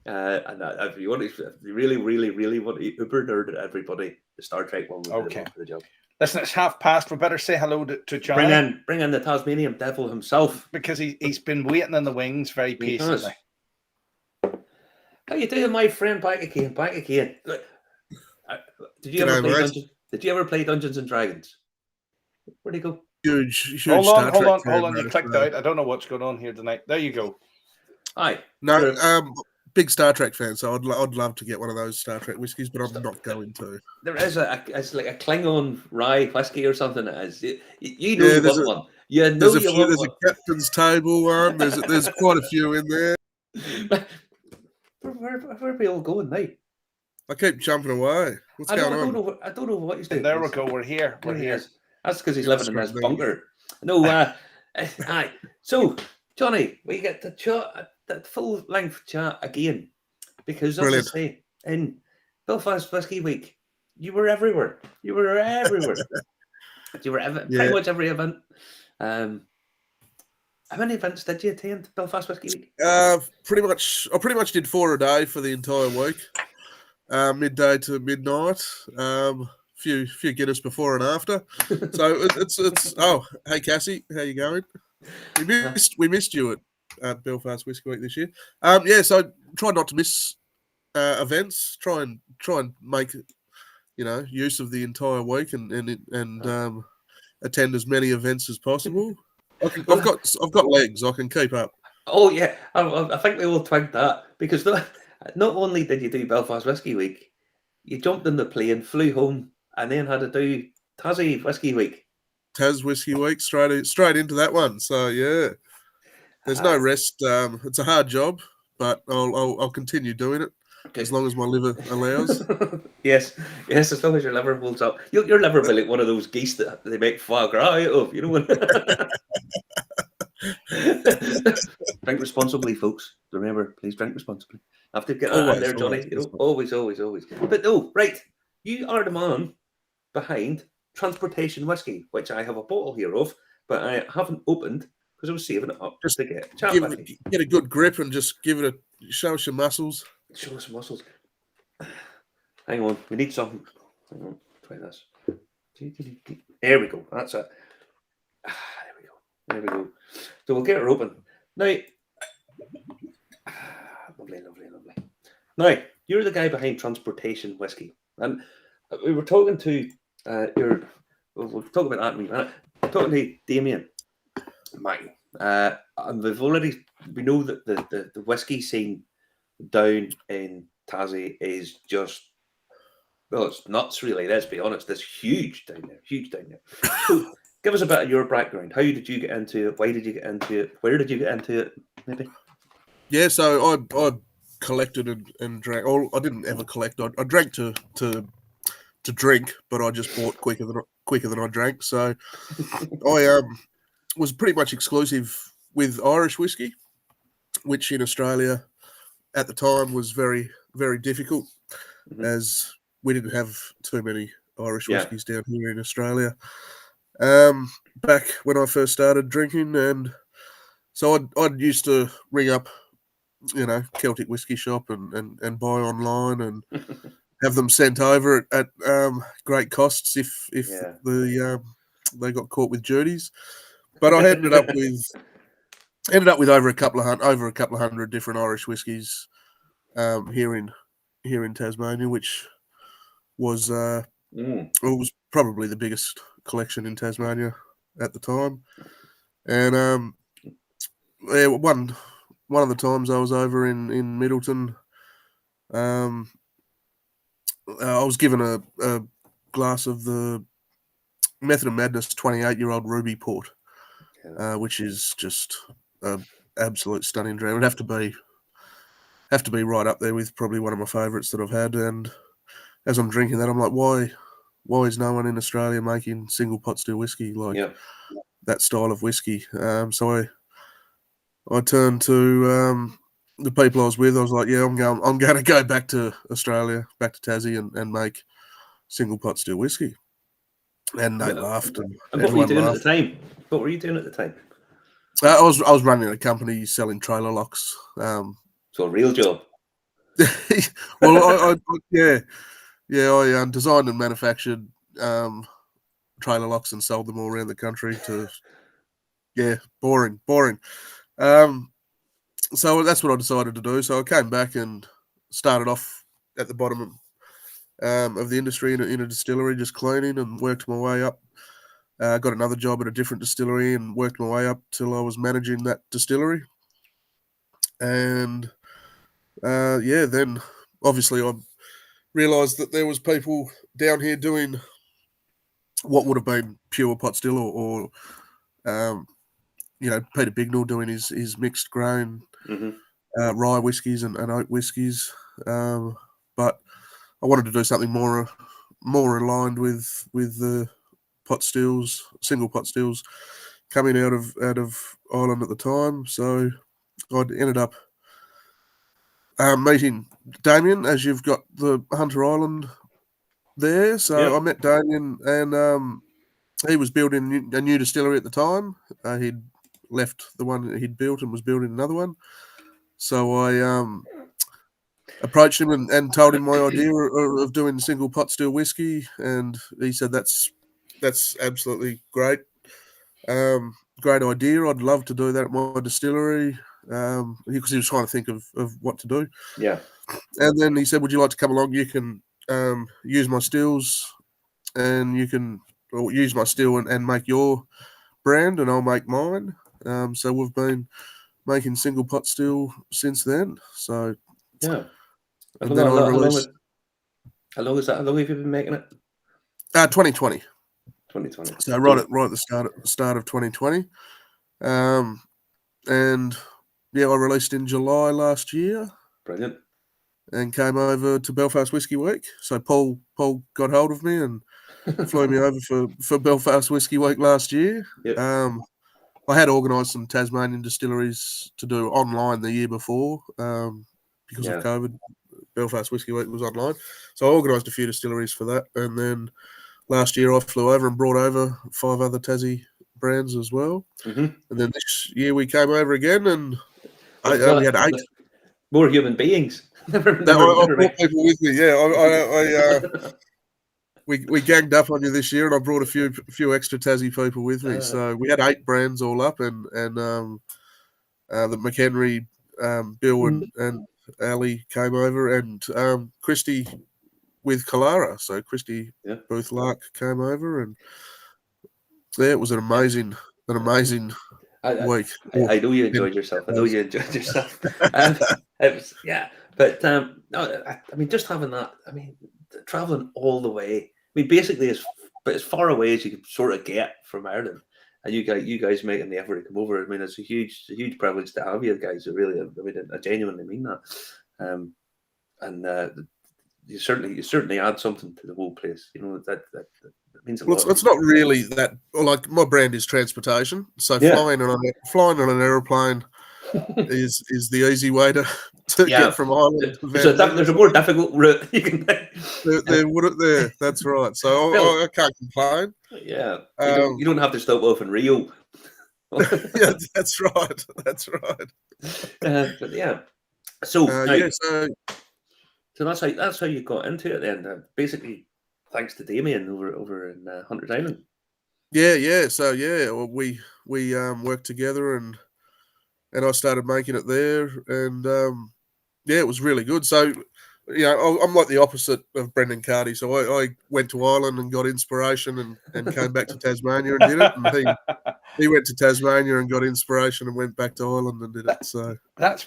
and if you really, really, really want to uber nerd at everybody, the Star Trek one will be the one for the job. Listen, it's 5:30. We better say hello to Johnny. Bring in the Tasmanian devil himself, because he's been waiting in the wings very patiently. How you doing, my friend? Back again. Did you ever play Dungeons and Dragons? Where'd he go? Huge hold Star on. Trek You clicked out. I don't know what's going on here tonight. There you go. Hi. No, big Star Trek fan, so I'd love to get one of those Star Trek whiskies, but I'm not going to. There is it's like a Klingon rye whiskey or something. It is. You know you want one. You know There's a you few. want There's a captain's table one. There's quite a few in there. Where are we all going now? I keep jumping away. What's going on? I don't know what he's doing. There we go. We're here. We're There he here. is. That's because he's Yeah, living in his straight bunker. No, aye. So, Johnny, we get to chat that full length chat again because, as Brilliant. I say, in Belfast Whisky Week, you were everywhere. You were everywhere. You were pretty much every event. How many events did you attend Belfast Whisky Week? Pretty much. I pretty much did 4 a day for the entire week, midday to midnight. Few Guinness before and after. So it's. Oh, hey Cassie, how you going? We missed you at Belfast Whisky Week this year. So try not to miss events. Try and make use of the entire week and attend as many events as possible. I've got legs. I can keep up. Oh yeah, I think we all twigged that because not only did you do Belfast Whisky Week, you jumped in the plane, flew home, and then had to do Tassie Whisky Week. Tas Whisky Week straight into that one. So yeah, there's no rest. It's a hard job, but I'll continue doing it as long as my liver allows. yes, as long as your liver holds up. Your liver will be like one of those geese that they make foie gras out of. You know. Drink responsibly, folks. Remember, please drink responsibly. I have to get that in there, Johnny. Always. But no, right. You are the man behind Transportation Whiskey, which I have a bottle here of, but I haven't opened because I was saving it up just to get a chat with you. Get a good grip and just give it show us your muscles. Show us some muscles. Hang on, we need something. Hang on, try this. There we go. That's it. There we go. So we'll get her open. Now, lovely. Now, you're the guy behind Transportation Whiskey. And we were talking to we'll talk about that in a minute. Talking to Damien, Mike. And we know that the whiskey scene down in Tassie is just, well, it's nuts really, let's be honest. It's huge down there. So, give us a bit of your background. How did you get into it? Why did you get into it? Where did you get into it? Maybe. Yeah, so I collected and drank. I didn't ever collect. I drank to drink, but I just bought quicker than I drank. So I was pretty much exclusive with Irish whiskey, which in Australia at the time was very, very difficult, as we didn't have too many Irish whiskies down here in Australia. Back when I first started drinking, and so I'd used to ring up, Celtic whiskey shop and buy online and have them sent over at great costs if they got caught with duties. But I ended up with over a couple of hundred different Irish whiskies here in Tasmania, which was was probably the biggest collection in Tasmania at the time. And one of the times I was over in Middleton, I was given a glass of the Method of Madness 28-year-old Ruby Port, which is just an absolute stunning drink. It would have to be right up there with probably one of my favourites that I've had. And as I'm drinking that, I'm like, why is no one in Australia making single pot still whiskey like that style of whiskey? So I turned to the people I was with. I was like, I'm going to go back to Australia, back to Tassie, and make single pot still whiskey. And they laughed. And what were you doing at the time? I was running a company selling trailer locks. So a real job. Well, I designed and manufactured trailer locks and sold them all around the country to. Yeah, boring. So that's what I decided to do. So I came back and started off at the bottom of the industry in a distillery, just cleaning, and worked my way up. Got another job at a different distillery and worked my way up till I was managing that distillery. And then obviously I realised that there was people down here doing what would have been pure pot still or Peter Bignell doing his mixed grain rye whiskies and oat whiskies. But I wanted to do something more aligned with the pot stills, single pot stills coming out of Ireland at the time. So I'd ended up meeting Damien, as you've got the Hunter Island there. So I met Damien, and he was building a new distillery at the time. He'd left the one that he'd built and was building another one. So I approached him and told him my idea of doing single pot still whiskey, and he said that's absolutely great. Great idea. I'd love to do that at my distillery, because he was trying to think of what to do. Yeah. And then he said, would you like to come along? You can use my stills, and you can use my still and make your brand, and I'll make mine. So we've been making single pot still since then. So yeah. And then I released. How long have you been making it? 2020. 2020. So right at the start of 2020. And yeah, I released in July last year. Brilliant. And came over to Belfast Whisky Week. So Paul got hold of me and flew me over for Belfast Whisky Week last year. Yep. I had organised some Tasmanian distilleries to do online the year before, because of COVID. Belfast Whisky Week was online. So I organised a few distilleries for that. And then last year I flew over and brought over 5 other Tassie brands as well. And then this year we came over again, and we had 8. More human beings. I brought people with me. Yeah, we ganged up on you this year, and I brought a few extra Tassie people with me. So we had 8 brands all up, and the McHenry, Bill and Ali came over, and Christy with Kalara. So Christy Booth Lark came over, and it was an amazing week. I know you enjoyed yourself. It was, but no, I mean, just having that. I mean, traveling all the way. I mean, basically, as far away as you can sort of get from Ireland, and you guys making the effort to come over. I mean, it's a huge privilege to have you guys. Really, I mean, I genuinely mean that. And you certainly add something to the whole place. You know, that means a lot. It's not really that. Like, my brand is transportation, so flying on an aeroplane is the easy way to get from Ireland. So there's a more difficult route you can take. There. That's right. So I can't complain. Yeah, you don't have to stop off in Rio. Yeah, that's right. That's right. But yeah, so that's how you got into it then. Basically, thanks to Damien over in Hunters Island. Yeah. So we worked together, and I started making it there, and it was really good. So, I'm like the opposite of Brendan Carty. So I went to Ireland and got inspiration, and came back to Tasmania and did it. And he went to Tasmania and got inspiration and went back to Ireland and did it. So that's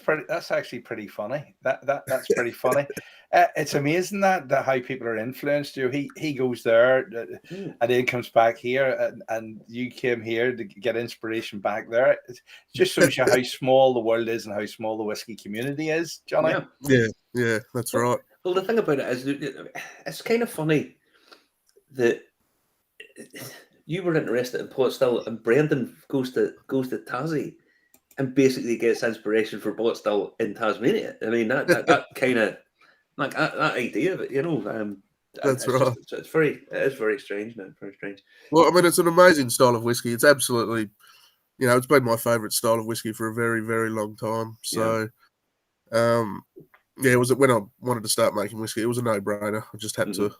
actually pretty funny. That's pretty funny. It's amazing that how people are influenced. He goes there and then comes back here, and you came here to get inspiration back there. It just shows you how small the world is and how small the whiskey community is, Johnny. Yeah, that's right. Well, the thing about it is, it's kind of funny that you were interested in pot still, and Brendan goes to Tassie and basically gets inspiration for pot still in Tasmania. I mean, that kind of like that idea of it, that's right. It is very strange now. Very strange. Well, I mean, it's an amazing style of whiskey. It's absolutely, it's been my favourite style of whiskey for a very, very long time. So, it was when I wanted to start making whiskey. It was a no-brainer. I just had to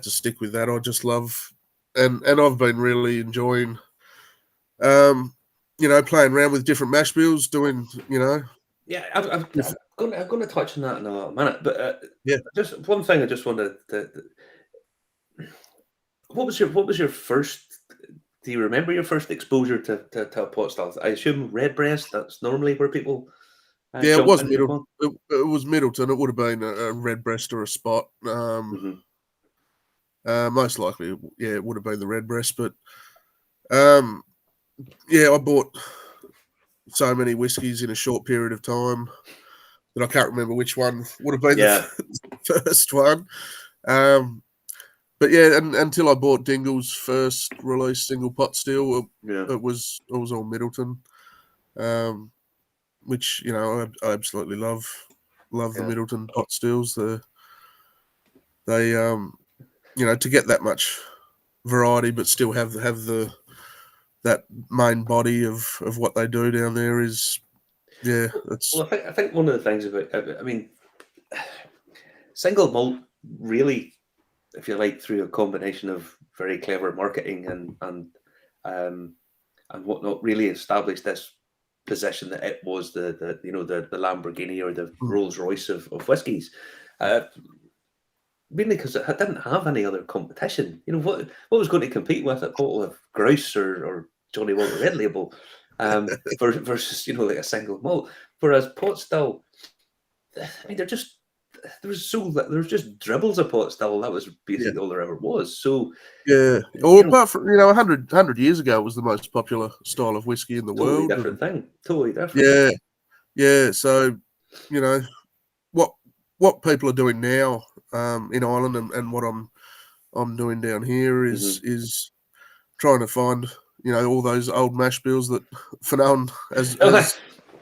stick with that. I just love, and I've been really enjoying, playing around with different mash bills, doing, Yeah, I'm going to touch on that in a minute, but just one thing I just wanted to. What was your first? Do you remember your first exposure to a pot still? I assume Redbreast. That's normally where people. It was Middleton. It was Middleton. It would have been a Redbreast or a Spot. Most likely, it would have been the Redbreast. But I bought so many whiskies in a short period of time that I can't remember which one would have been Yeah. the first one. But yeah, and until I bought Dingle's first release single pot still, it was all Middleton, which I absolutely love the Middleton pot stills. They to get that much variety, but still have that main body of what they do down there is that's Well, I think one of the things about, I mean, single malt really, if you like, through a combination of very clever marketing and whatnot, really established this position that it was the Lamborghini or the Rolls Royce of whiskies. Mainly because it didn't have any other competition. What was going to compete with a bottle of Grouse or Johnny Walker Red Label versus like a single malt. Whereas pot still, I mean, there was just dribbles of pot still. That was basically all there ever was. So apart from 100 years ago, it was the most popular style of whiskey in the totally world. Different thing. Totally different. Yeah. So what people are doing now in Ireland and what I'm doing down here is trying to find all those old mash bills that Fanon has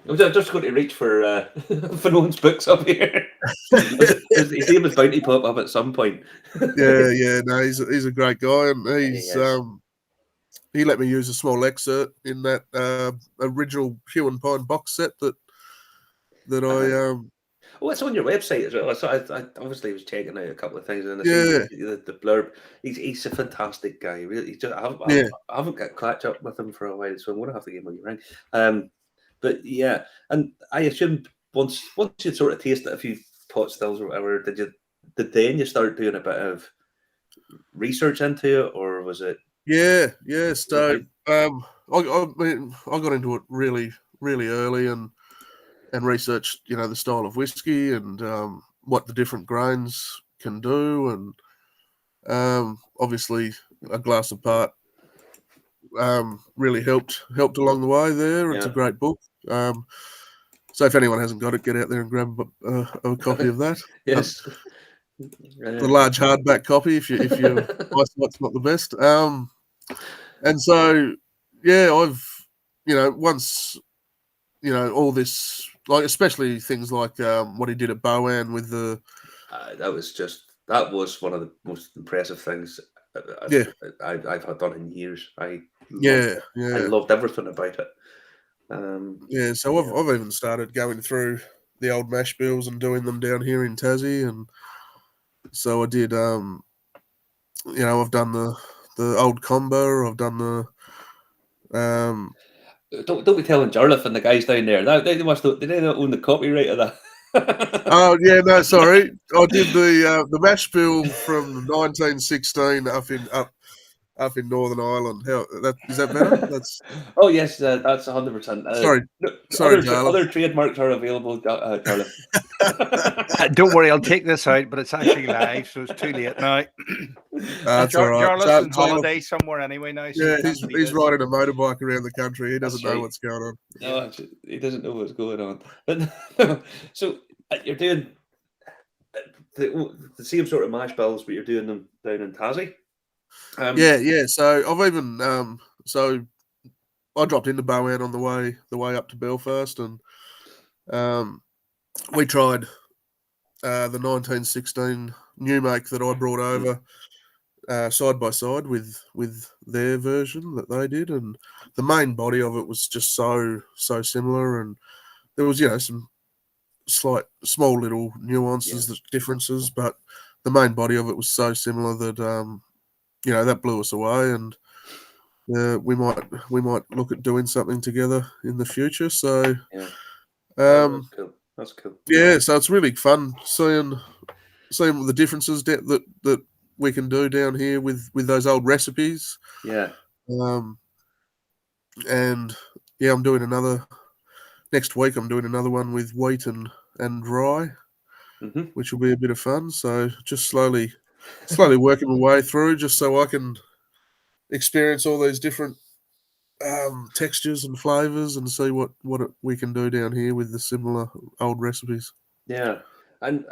I'm just going to reach for Fanon's books up here. His name is bound to pop up at some point. No, he's a great guy, and he let me use a small excerpt in that original Hue and Pine box set that I Oh, it's on your website as well. So I obviously was checking out a couple of things, and I see the blurb. He's a fantastic guy. Really, I haven't got catch up with him for a while, so I'm going to have to give him a ring. But yeah, and I assume once you sort of tasted a few pot stills or whatever, did then you start doing a bit of research into it, or was it? Yeah. So I got into it really, really early and researched the style of whiskey and what the different grains can do, and obviously A Glass Apart really helped along the way there. It's a great book. So if anyone hasn't got it, get out there and grab a copy of that. Yes. The large hardback copy if your eyesight's not the best. And so I've once all this, like especially things like what he did at Bowen with the that was one of the most impressive things I've had done in years. I loved everything about it. So I've even started going through the old mash bills and doing them down here in Tassie, and so I did. I've done the old combo. I've done the. Don't be telling Jarlath and the guys down there. They must not own the copyright of that. Oh yeah, no, sorry. I did the mash bill from 1916 up in Northern Ireland. Is that better? That's yes, that's 100%. Sorry, other trademarks are available, Jarlath. Don't worry, I'll take this out, but it's actually live, so it's too late now. That's all right. Jarlath's on holiday somewhere anyway now. So he's riding a motorbike around the country. He doesn't know what's going on. No, he doesn't know what's going on. But so you're doing the same sort of mash bills, but you're doing them down in Tassie. So I've even so I dropped into Bowen on the way up to Belfast, and we tried the 1916 new make that I brought over side by side with their version that they did, and the main body of it was just so similar, and there was some slight small little nuances, differences, but the main body of it was so similar that that blew us away, and we might look at doing something together in the future. So that's cool. Yeah, so it's really fun seeing the differences that we can do down here with those old recipes. Yeah. And I'm doing another next week. I'm doing another one with wheat and rye, which will be a bit of fun. So just slowly working my way through, just so I can experience all these different textures and flavors, and see what we can do down here with the similar old recipes. Yeah, and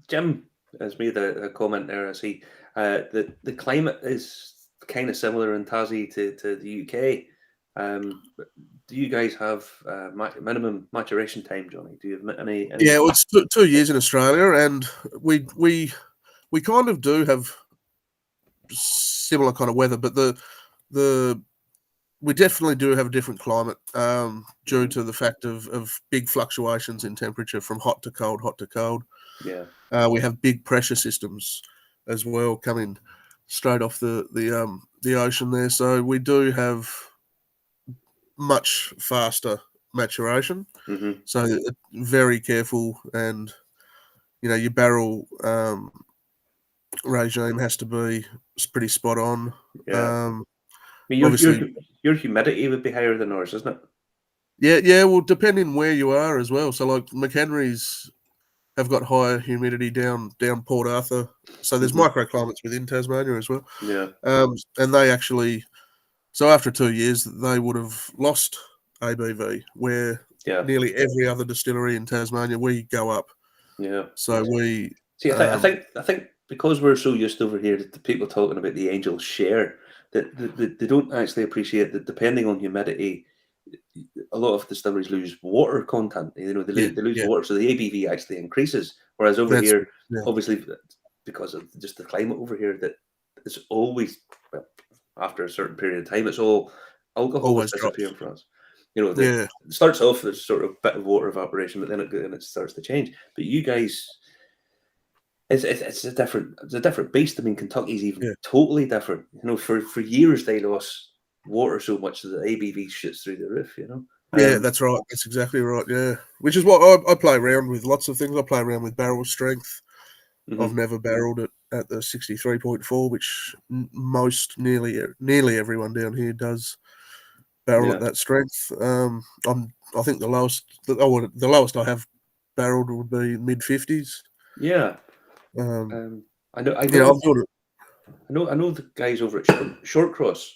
Jim has made a comment there. I see the climate is kind of similar in Tassie to the UK. Do you guys have minimum maturation time, Johnny? Do you have any? Yeah, well, it's 2 years in Australia, and we kind of do have similar kind of weather, but we definitely do have a different climate due to the fact of big fluctuations in temperature from hot to cold, hot to cold. Yeah. We have big pressure systems as well coming straight off the ocean there, so we do have much faster maturation. Mm-hmm. So very careful, and your barrel regime has to be pretty spot on. Yeah. I mean, obviously, your humidity would be higher than ours, isn't it? yeah. Well, depending where you are as well. So, like McHenry's have got higher humidity down Port Arthur. So there's microclimates within Tasmania as well. Yeah. And they actually, so after 2 years, they would have lost ABV, where nearly every other distillery in Tasmania, we go up. Yeah. So we see. I think because we're so used over here to people talking about the Angel's share, that they don't actually appreciate that depending on humidity, a lot of distilleries lose water content. They lose water, so the ABV actually increases. Whereas over here, obviously, because of just the climate over here, that it's always after a certain period of time, it's all alcohol always disappearing for us. It starts off as sort of a bit of water evaporation, but then it starts to change. But you guys, it's a different beast. I mean, Kentucky's even totally different. For years they lost water so much that the ABV shoots through the roof. Yeah, that's right. That's exactly right. Yeah, which is what I play around with. Lots of things. I play around with barrel strength. Mm-hmm. I've never barreled it at the 63.4, which nearly everyone down here does barrel at that strength. I think the lowest I have barreled would be mid 50s. Yeah. I know the guys over at Short Cross.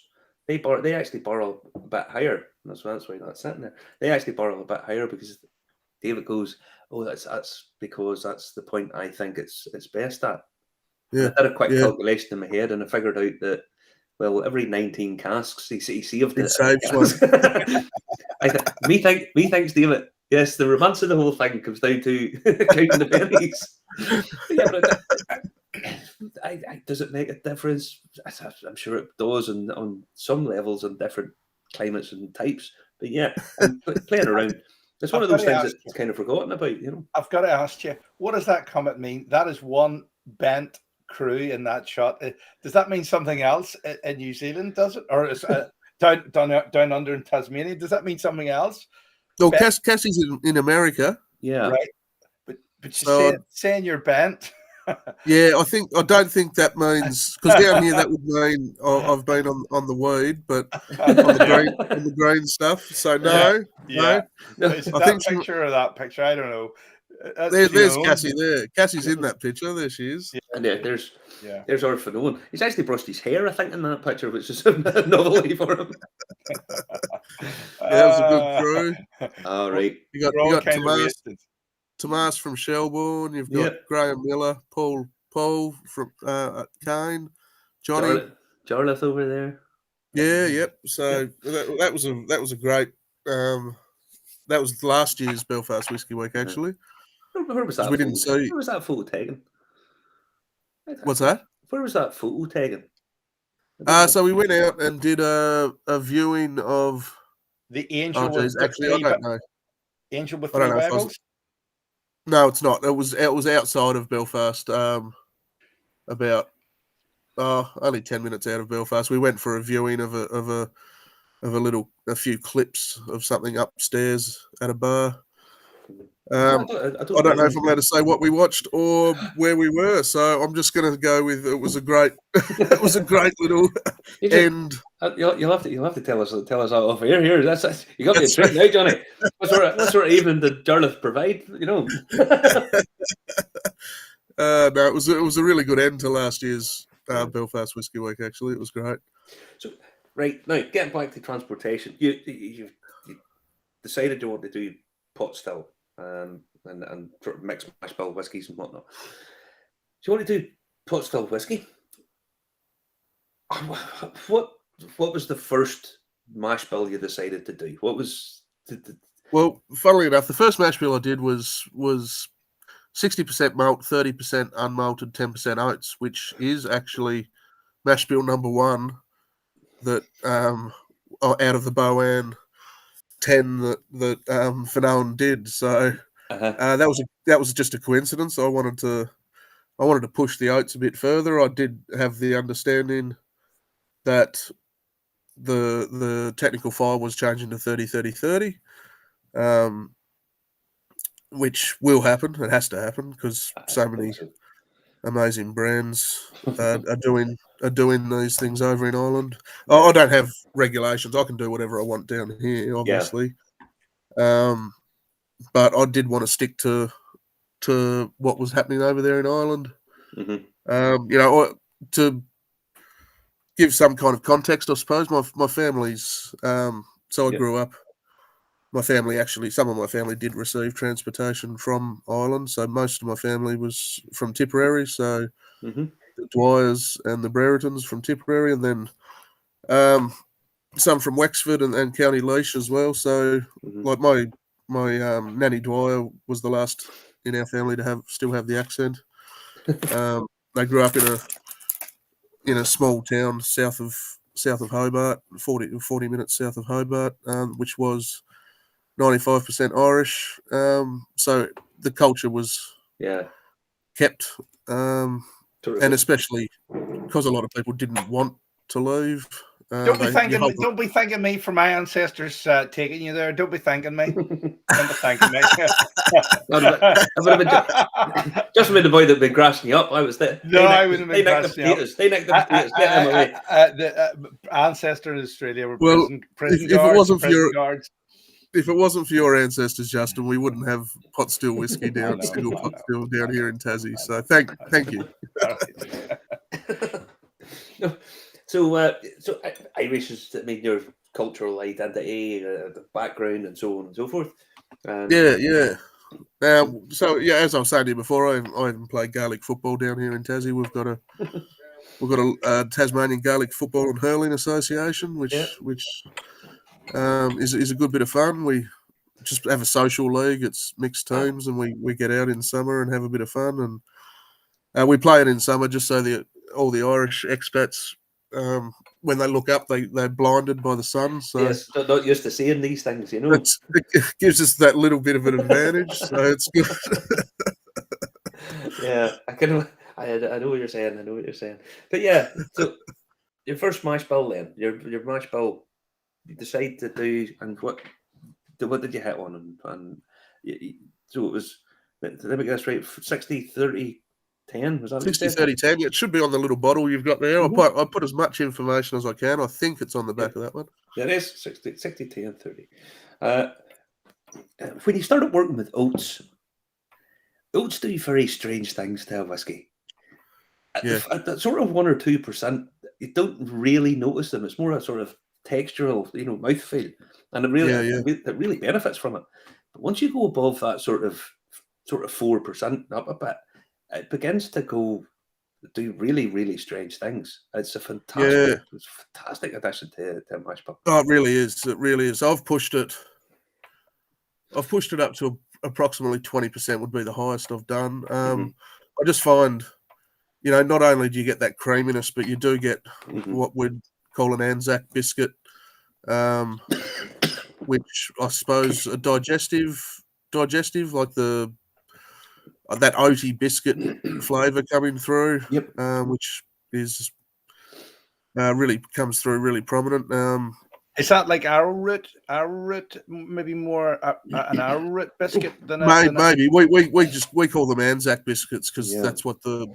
They actually barrel a bit higher. That's why you're not sitting there. They actually barrel a bit higher because David goes, "Oh, that's because that's the point I think it's best at." Yeah. I did a quick calculation in my head, and I figured out that every 19 casks he saved it. Saves one. Me thanks, David. Yes, the romance of the whole thing comes down to counting the pennies. Does it make a difference? I'm sure it does, and on some levels, on different climates and types. But yeah, playing around. It's one of those things that's kind of forgotten about. I've got to ask you, what does that comment mean? That is one bent crew in that shot. Does that mean something else in New Zealand? Does it, or is down under in Tasmania? Does that mean something else? No, Cassie's in America. Yeah, right. But so, saying you're bent. Yeah, I don't think that means, because down here that would mean I've been on the weed, but on the green stuff. So no. Is it that picture or that picture? I don't know. There's Cassie there. Cassie's in that picture. There she is. Yeah. And there's our Finoan. He's actually brushed his hair, I think, in that picture, which is a novelty for him. That was a good crew. All right. You got Tomas from Shelbourne. You've got Graham Miller, Paul from Kane, Johnny Jarlath over there. Yeah, yep. So that was a great. That was last year's Belfast Whiskey Week, actually. Where was that? We didn't see. Where was that photo taken? What's that? Where was that photo taken? So we went out and did a viewing of the Angel. Actually, I don't know. Angel with 3 Bibles. No, it's not. It was outside of Belfast. About only 10 minutes out of Belfast. We went for a viewing of a few clips of something upstairs at a bar. I don't know if I'm allowed to say what we watched or where we were, so I'm just going to go with it was a great little end. You'll have to tell us off air here. That's you got me a trick now, Johnny. What sort of evening did Jarlath provide? No, it was a really good end to last year's Belfast Whiskey Week. Actually, it was great. So Right, now, getting back to transportation, you decided you want to do pot still and sort of mixed mash bill whiskies and whatnot. So you want to do pot still whiskey? What was the first mash bill you decided to do? What was Well, funnily enough, the first mash bill I did was 60% malt, 30% unmalted, 10% oats, which is actually mash bill number 1 that out of the Boan 10 that Fanoan did. So that was just a coincidence. I wanted to push the oats a bit further. I did have the understanding that the technical file was changing to 30-30-30, which will happen. It has to happen because so many amazing brands are doing these things over in Ireland. Yeah. I don't have regulations. I can do whatever I want down here, obviously. But I did want to stick to what was happening over there in Ireland. Mm-hmm. To give some kind of context, I suppose my family's. So I grew up. My family some of my family did receive transportation from Ireland. So most of my family was from Tipperary. So the Dwyers and the Brereton's from Tipperary, and then some from Wexford and County Laois as well. So like my nanny Dwyer was the last in our family to still have the accent. They grew up in a small town south of Hobart, 40 minutes south of Hobart, which was 95% Irish. So the culture was kept, and especially because a lot of people didn't want to leave. Don't be thanking me for my ancestors taking you there. Don't be thanking me. Don't be thanking me. Just a bit about that been grassing you up. I was there. No, I wouldn't have been grassing you up. They nicked the potatoes. Get them away. The ancestor in Australia were prison guards. If it wasn't for your ancestors, Justin, we wouldn't have pot still whiskey single pot still down here in Tassie. So thank you. So Irish is your cultural identity, the background, and so on and so forth. Yeah. So as I was saying to you before, I even played Gaelic football down here in Tassie. We've got a Tasmanian Gaelic Football and Hurling Association, which is a good bit of fun. We just have a social league. It's mixed teams, and we get out in summer and have a bit of fun. And we play it in summer just so all the Irish expats, when they look up, they're blinded by the sun. So yes, not used to seeing these things, you know. It gives us that little bit of an advantage, so it's good. Yeah, I know what you're saying. But yeah, so your first mash bill then, your mash bill, you decide to do, and what did you hit on? So it was, let me get this right, 60-30-10, was that 60-30-10? It should be on the little bottle you've got there. I put as much information as I can. I think it's on the back of that one. Yeah, it is 60-10-30. When you started working with oats do very strange things to a whiskey. At sort of 1 or 2%, you don't really notice them. It's more a sort of textural, mouthfeel, and it really benefits from it. But once you go above that sort of 4% up a bit, it begins to do really, really strange things. It's a fantastic addition to a mash bill. Oh, it really is. It really is. I've pushed it up to approximately 20% would be the highest I've done. I just find, not only do you get that creaminess, but you do get what we'd call an Anzac biscuit, which I suppose a digestive, like that oaty biscuit flavour coming through, which is really comes through really prominent. Is that like arrowroot? Maybe more an arrowroot biscuit than maybe. We call them Anzac biscuits because that's what the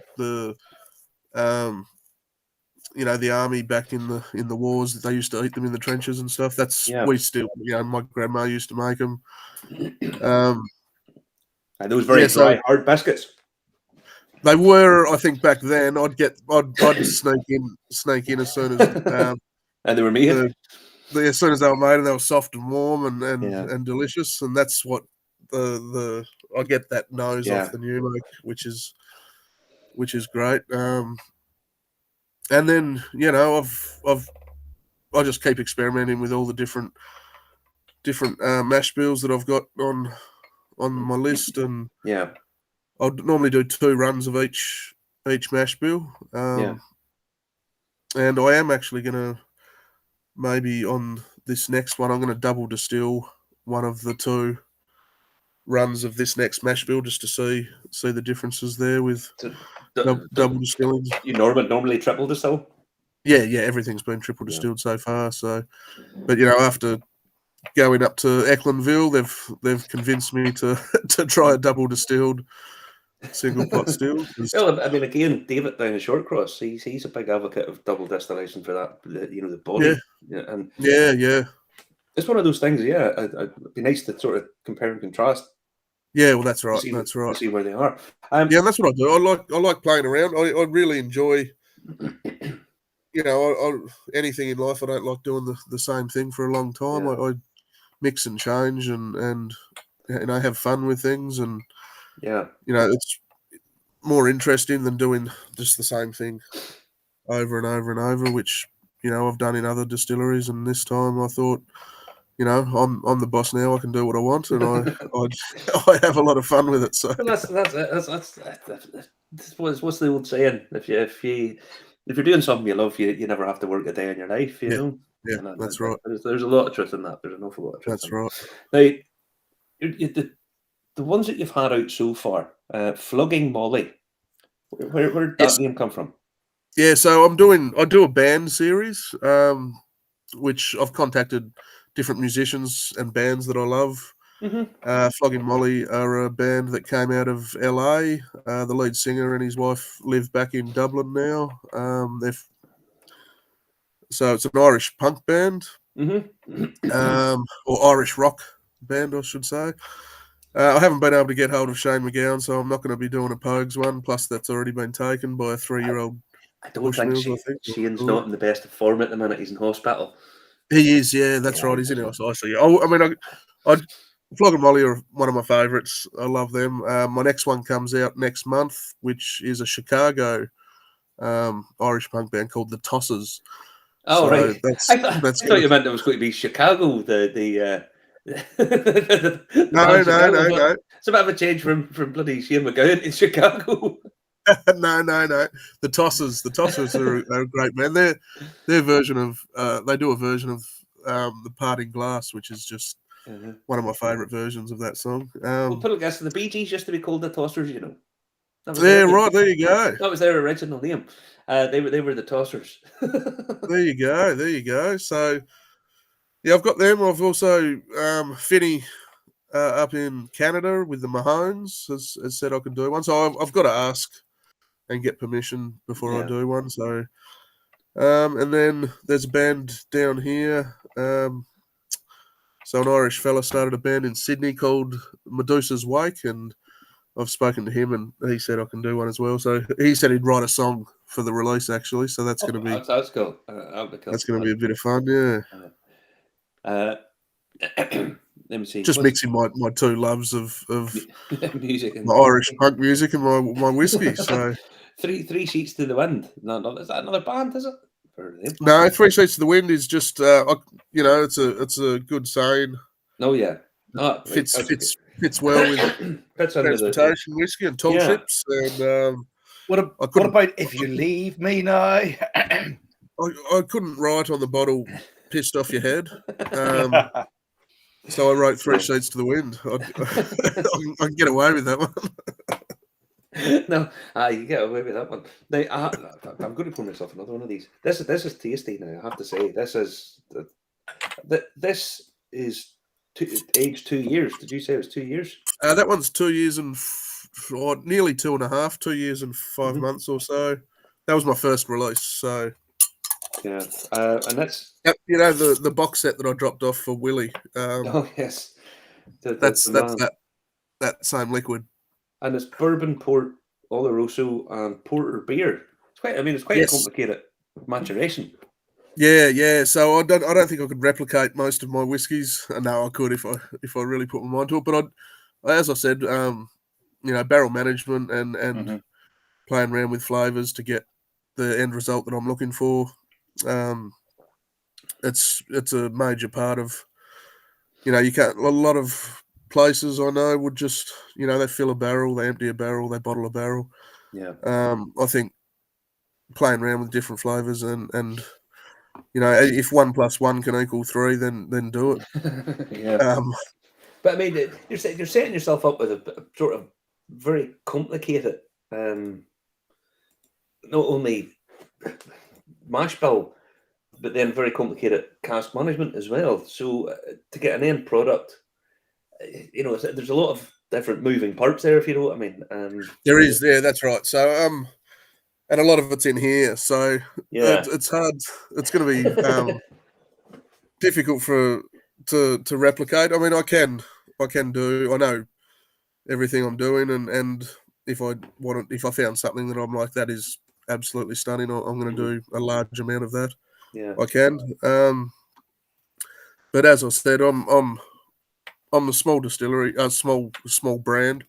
army back in the wars, they used to eat them in the trenches and stuff. We still, my grandma used to make them. And those very dry, hard biscuits. They were, I think, back then. I'd sneak in as soon as And they were made. As soon as they were made, and they were soft and warm Yeah. and delicious, and that's what the I get that nose Yeah. off the new make, which is great. And then I just keep experimenting with all the different mash bills that I've got on my list, and Yeah. I'll normally do 2 runs of each mash bill. Yeah. And I am actually gonna, maybe on this next one, I'm gonna double distill one of the 2 runs of this next mash bill just to see the differences there with double distilling. You normally triple distill? Yeah, everything's been triple distilled so far. So, but after going up to Ecklandville, they've convinced me to try a double distilled single pot still. Well, I mean, again, David down at Shortcross, he's a big advocate of double distillation for that, the body. Yeah. And yeah. It's one of those things. Yeah, it'd be nice to sort of compare and contrast. Yeah, well, that's right. To see where they are. Yeah, that's what I do. I like playing around. I really enjoy. Anything in life, I don't like doing the same thing for a long time. Yeah. I mix and change and have fun with things, and it's more interesting than doing just the same thing over and over and over, which I've done in other distilleries. And this time I thought, I'm the boss now. I can do what I want, and I have a lot of fun with it. So well, that's what's the old saying? If you're doing something you love, you never have to work a day in your life. You know. Yeah, that's right. There's a lot of truth in that. There's an awful lot of truth. That's right. Now, the ones that you've had out so far, Flogging Molly. Where did that name come from? Yeah, so I do a band series, which I've contacted different musicians and bands that I love. Mm-hmm. Flogging Molly are a band that came out of LA. The lead singer and his wife live back in Dublin now. So it's an Irish punk band, or Irish rock band, I should say. I haven't been able to get hold of Shane McGowan, so I'm not going to be doing a Pogues one. Plus, that's already been taken by a 3-year-old. I don't think Shane's not in the best of form at the minute. He's in hospital. He is, yeah, that's right. He's in ICU. Flogging Molly are one of my favourites. I love them. My next one comes out next month, which is a Chicago Irish punk band called the Tossers. Oh, so right. I thought you meant it was going to be Chicago. No. It's a bit of a change from bloody Shane McGowan in Chicago. No. The Tossers are a great band. Their version of they do a version of The Parting Glass, which is just one of my favourite versions of that song. Well, put a guess, the Bee Gees used to be called the Tossers, Right, there you go. That was their original name. They were the Tossers. There you go. So, yeah, I've got them. I've also Finney up in Canada with the Mahones has said I can do one. So I've got to ask and get permission before I do one. So, and then there's a band down here. So an Irish fella started a band in Sydney called Medusa's Wake, and I've spoken to him, and he said I can do one as well. So he said he'd write a song for the release, actually. So that's going to be that's cool. That's going to be a bit of fun, yeah. Let me see. Just mixing my 2 loves of music, and my Irish punk music and my whiskey. So three sheets to the wind. No, is that another band? Is it? No, 3 Sheets to the Wind is just it's a good saying. Oh yeah, fits well with transportation whiskey and tall ships. And what about If You Leave Me Now? I couldn't write on the bottle "pissed off your head," so I wrote 3 Sheets to the Wind. I can get away with that one. No, you get away with that one. Now, I'm going to pour myself another one of these. This is tasty. Now I have to say, this is age 2 years. Did you say it was 2 years? That one's 2 years and nearly 2.5, 2 years and 5 months or so. That was my first release. So yeah, and that's the box set that I dropped off for Willie. Oh yes, that's that same liquid. And it's bourbon, port, Oloroso, and porter beer. It's quite a complicated maturation. Yeah. So I don't think I could replicate most of my whiskies. No, I could if I really put my mind to it. But as I said, barrel management and Mhm. playing around with flavors to get the end result that I'm looking for. It's a major part of, you can't, a lot of places I know would just, they fill a barrel, they empty a barrel, they bottle a barrel. Yeah. I think playing around with different flavors and if 1 + 1 can equal 3, then do it. Yeah. But I mean, you're setting yourself up with a sort of very complicated, not only mash bill, but then very complicated cask management as well. So to get an end product, there's a lot of different moving parts there, if you know what I mean. There is, yeah, that's right. So and a lot of it's in here, so Yeah. it's hard. It's going to be difficult to replicate. I mean, I know everything I'm doing, and if I found something that I'm like, that is absolutely stunning, I'm going to do a large amount of that. Yeah. I can. But as I said, I'm a small distillery, a small brand,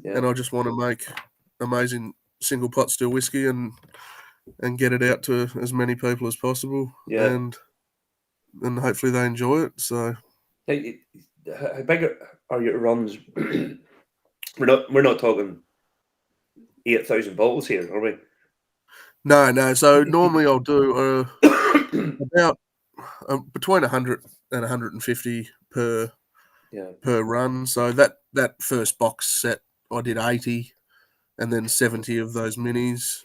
Yeah. and I just want to make amazing single pot still whiskey and get it out to as many people as possible. Yeah. And hopefully they enjoy it. So How big are your runs? We're not talking 8,000 bottles here, are we? no. So normally I'll do about between 100 and 150 per run. So that first box set I did 80, and then 70 of those minis.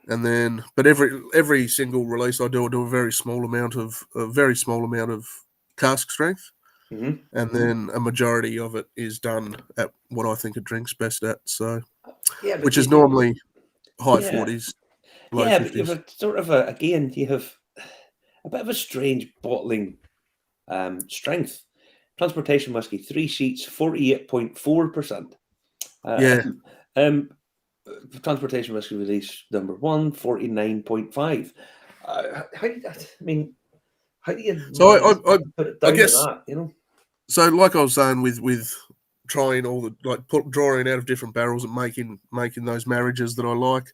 And then, but every single release I do a very small amount of cask strength, and then a majority of it is done at what I think a drink's best at. So, which is normally high 40s, low 50s. But you have sort of again, you have a bit of a strange bottling strength. Transportation whiskey, 3 sheets, 48.4%. Transportation whiskey release number 1, 49.5. How do you So put it down I guess to that, So like I was saying with trying all the drawing out of different barrels and making those marriages that I like.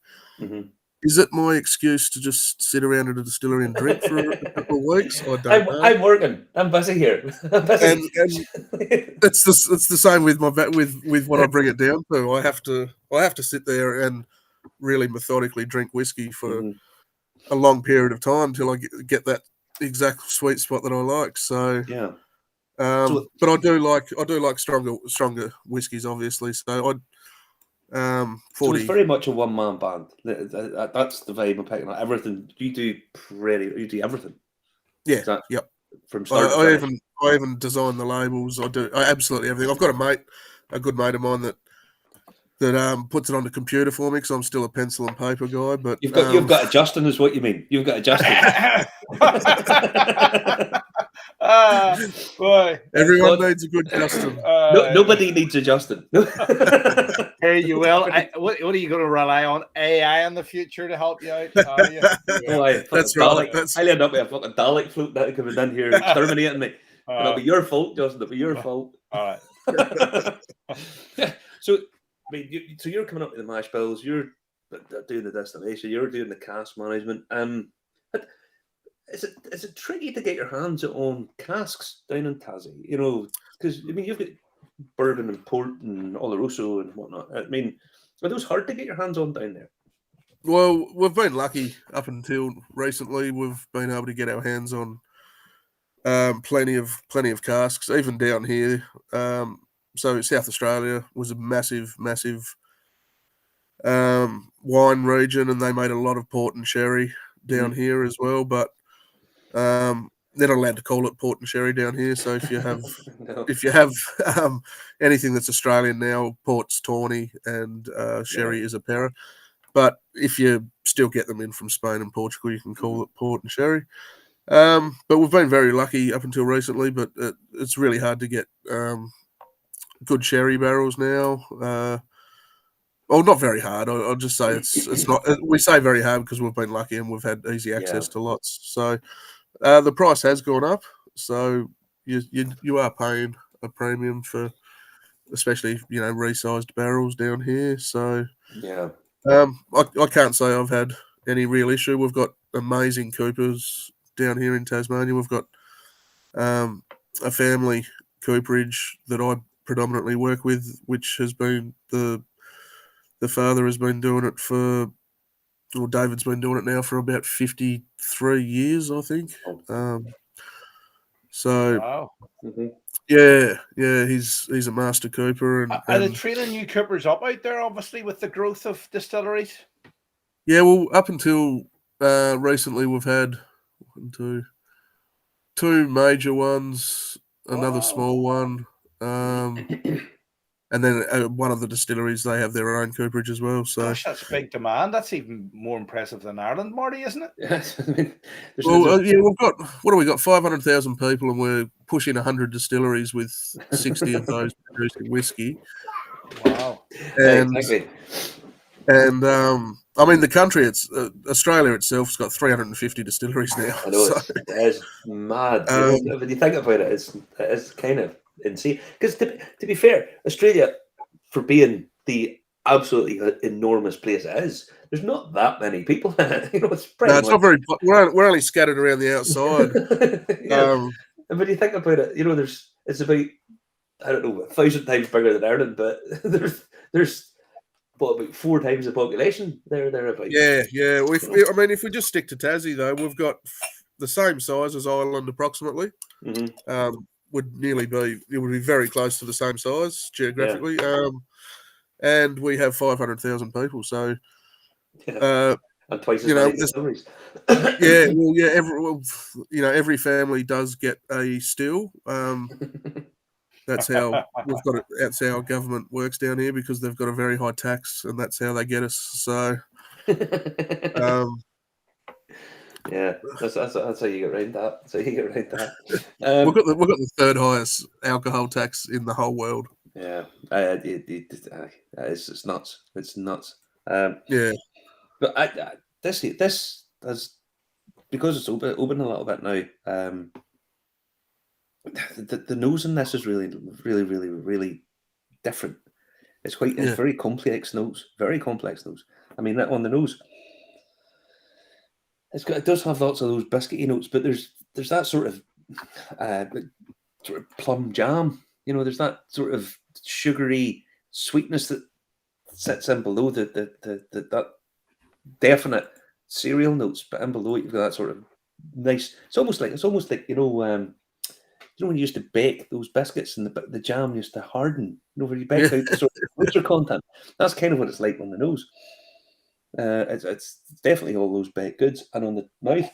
Is it my excuse to just sit around at a distillery and drink for a couple of weeks? I don't know. I'm working. I'm busy here. I'm busy. And it's the same with with what I bring it down to. I have to sit there and really methodically drink whiskey for a long period of time till I get that exact sweet spot that I like. So yeah. But I do like stronger whiskies, obviously. So 40. So it's very much a one-man band. That's the vibe I'm picking up. Everything you do, you do everything. Yeah. Yep. From start to finish. I even design the labels. I do absolutely everything. I've got a good mate of mine that puts it on the computer for me because I'm still a pencil and paper guy. But you've got a Justin, is what you mean. You've got a Justin. Boy, everyone needs a good Justin. Nobody needs a Justin. Hey, you will. What are you going to rely on? AI in the future to help you out? Are you? That's right. I'll end up with a fucking Dalek float that coming in here exterminating me. It'll be your fault, Justin. It'll be your fault. All right. So you're coming up with the mash bills. You're doing the distillation. You're doing the cask management. Is it tricky to get your hands on casks down in Tassie? Because you've got bourbon and port and Oloroso and whatnot. Are those hard to get your hands on down there? Well, we've been lucky up until recently. We've been able to get our hands on plenty of casks, even down here. So South Australia was a massive wine region, and they made a lot of port and sherry down here as well. But they're not allowed to call it port and sherry down here. So if you have anything that's Australian now, port's tawny and sherry is a para. But if you still get them in from Spain and Portugal, you can call it port and sherry. But we've been very lucky up until recently. But it's really hard to get good sherry barrels now. Well, not very hard. I'll just say it's not. We say very hard because we've been lucky and we've had easy access to lots. So the price has gone up. So you are paying a premium for, especially resized barrels down here. So Yeah. I can't say I've had any real issue. We've got amazing coopers down here in Tasmania. We've got a family cooperage that I predominantly work with, which has been the father has been doing it for, or David's been doing it now for about 53 years, I think. So Wow. yeah, he's a master cooper, Are they training new coopers up out there, obviously, with the growth of distilleries? Yeah, well, up until recently, we've had two major ones, another small one, and then one of the distilleries, they have their own cooperage as well. So, gosh, that's big demand. That's even more impressive than Ireland, Marty, isn't it? Yes. I mean, we've got, what do we got? 500,000 people, and we're pushing 100 distilleries with 60 of those producing whiskey. Wow. And, exactly. And I mean, the country, it's Australia itself has got 350 distilleries now. I know it's mad. When you think about it, it's kind of insane. Because to be fair, Australia, for being the absolutely enormous place it is, there's not that many people in it. It's pretty no, it's not very. We're only scattered around the outside. And when you think about it, it's about, I don't know, 1,000 times bigger than Ireland, but there's about 4 times the population thereabouts. Yeah. I mean, if we just stick to Tassie, though, we've got the same size as Ireland, approximately. Mm-hmm. It would be very close to the same size geographically. And we have 500,000 people, so and twice as many distilleries. Every family does get a still. That's how we've got it. That's how government works down here, because they've got a very high tax, and that's how they get us. So, yeah, that's how you get around that. That's how you get around that. We've got the third highest alcohol tax in the whole world. Yeah, it's nuts. It's nuts. Yeah, but this has, because it's open a little bit now. The nose in this is really, really, really, really different. It's very complex nose, very complex nose. I mean, on the nose, it does have lots of those biscuity notes, but there's that sort of plum jam. There's that sort of sugary sweetness that sits in below that definite cereal notes, but in below it you've got that sort of nice. It's almost like when you used to bake those biscuits and the jam used to harden. Where you bake out the sort of moisture content. That's kind of what it's like on the nose. It's definitely all those baked goods, and on the mouth.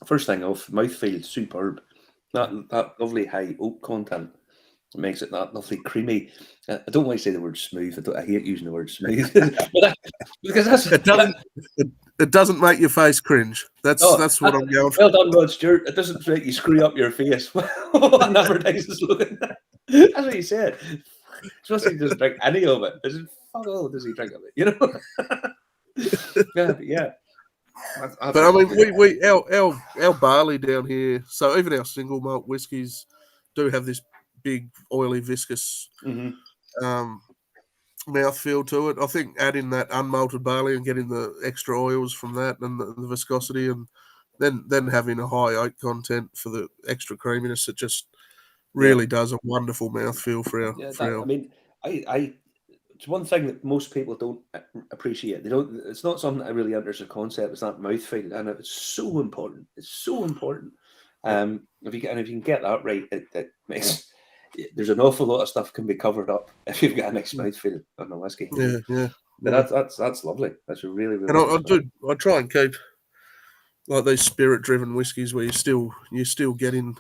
First thing off, mouthfeel superb. That lovely high oak content makes it that lovely creamy. I don't like to say the word smooth. I hate using the word smooth, because it doesn't make your face cringe. That's what I'm going for. Well done, Rod Stewart. It doesn't make you screw up your face on advertising slogan. That's what he said. Supposed to just drink any of it. Fuck all does he drink of it? Yeah. But I mean, our barley down here. So even our single malt whiskies do have this big, oily, viscous mouthfeel to it. I think adding that unmalted barley and getting the extra oils from that and the viscosity, and then having a high oak content for the extra creaminess, it just really does a wonderful mouthfeel for our. I mean, it's one thing that most people don't appreciate. They don't. It's not something that really enters the concept. It's that mouthfeel, and it's so important. It's so important. If you can get that right, it makes. There's an awful lot of stuff can be covered up if you've got a nice mouthfeel on the whiskey. Yeah. But that's lovely. That's a really, really. And I try and keep like these spirit-driven whiskies where you're still getting,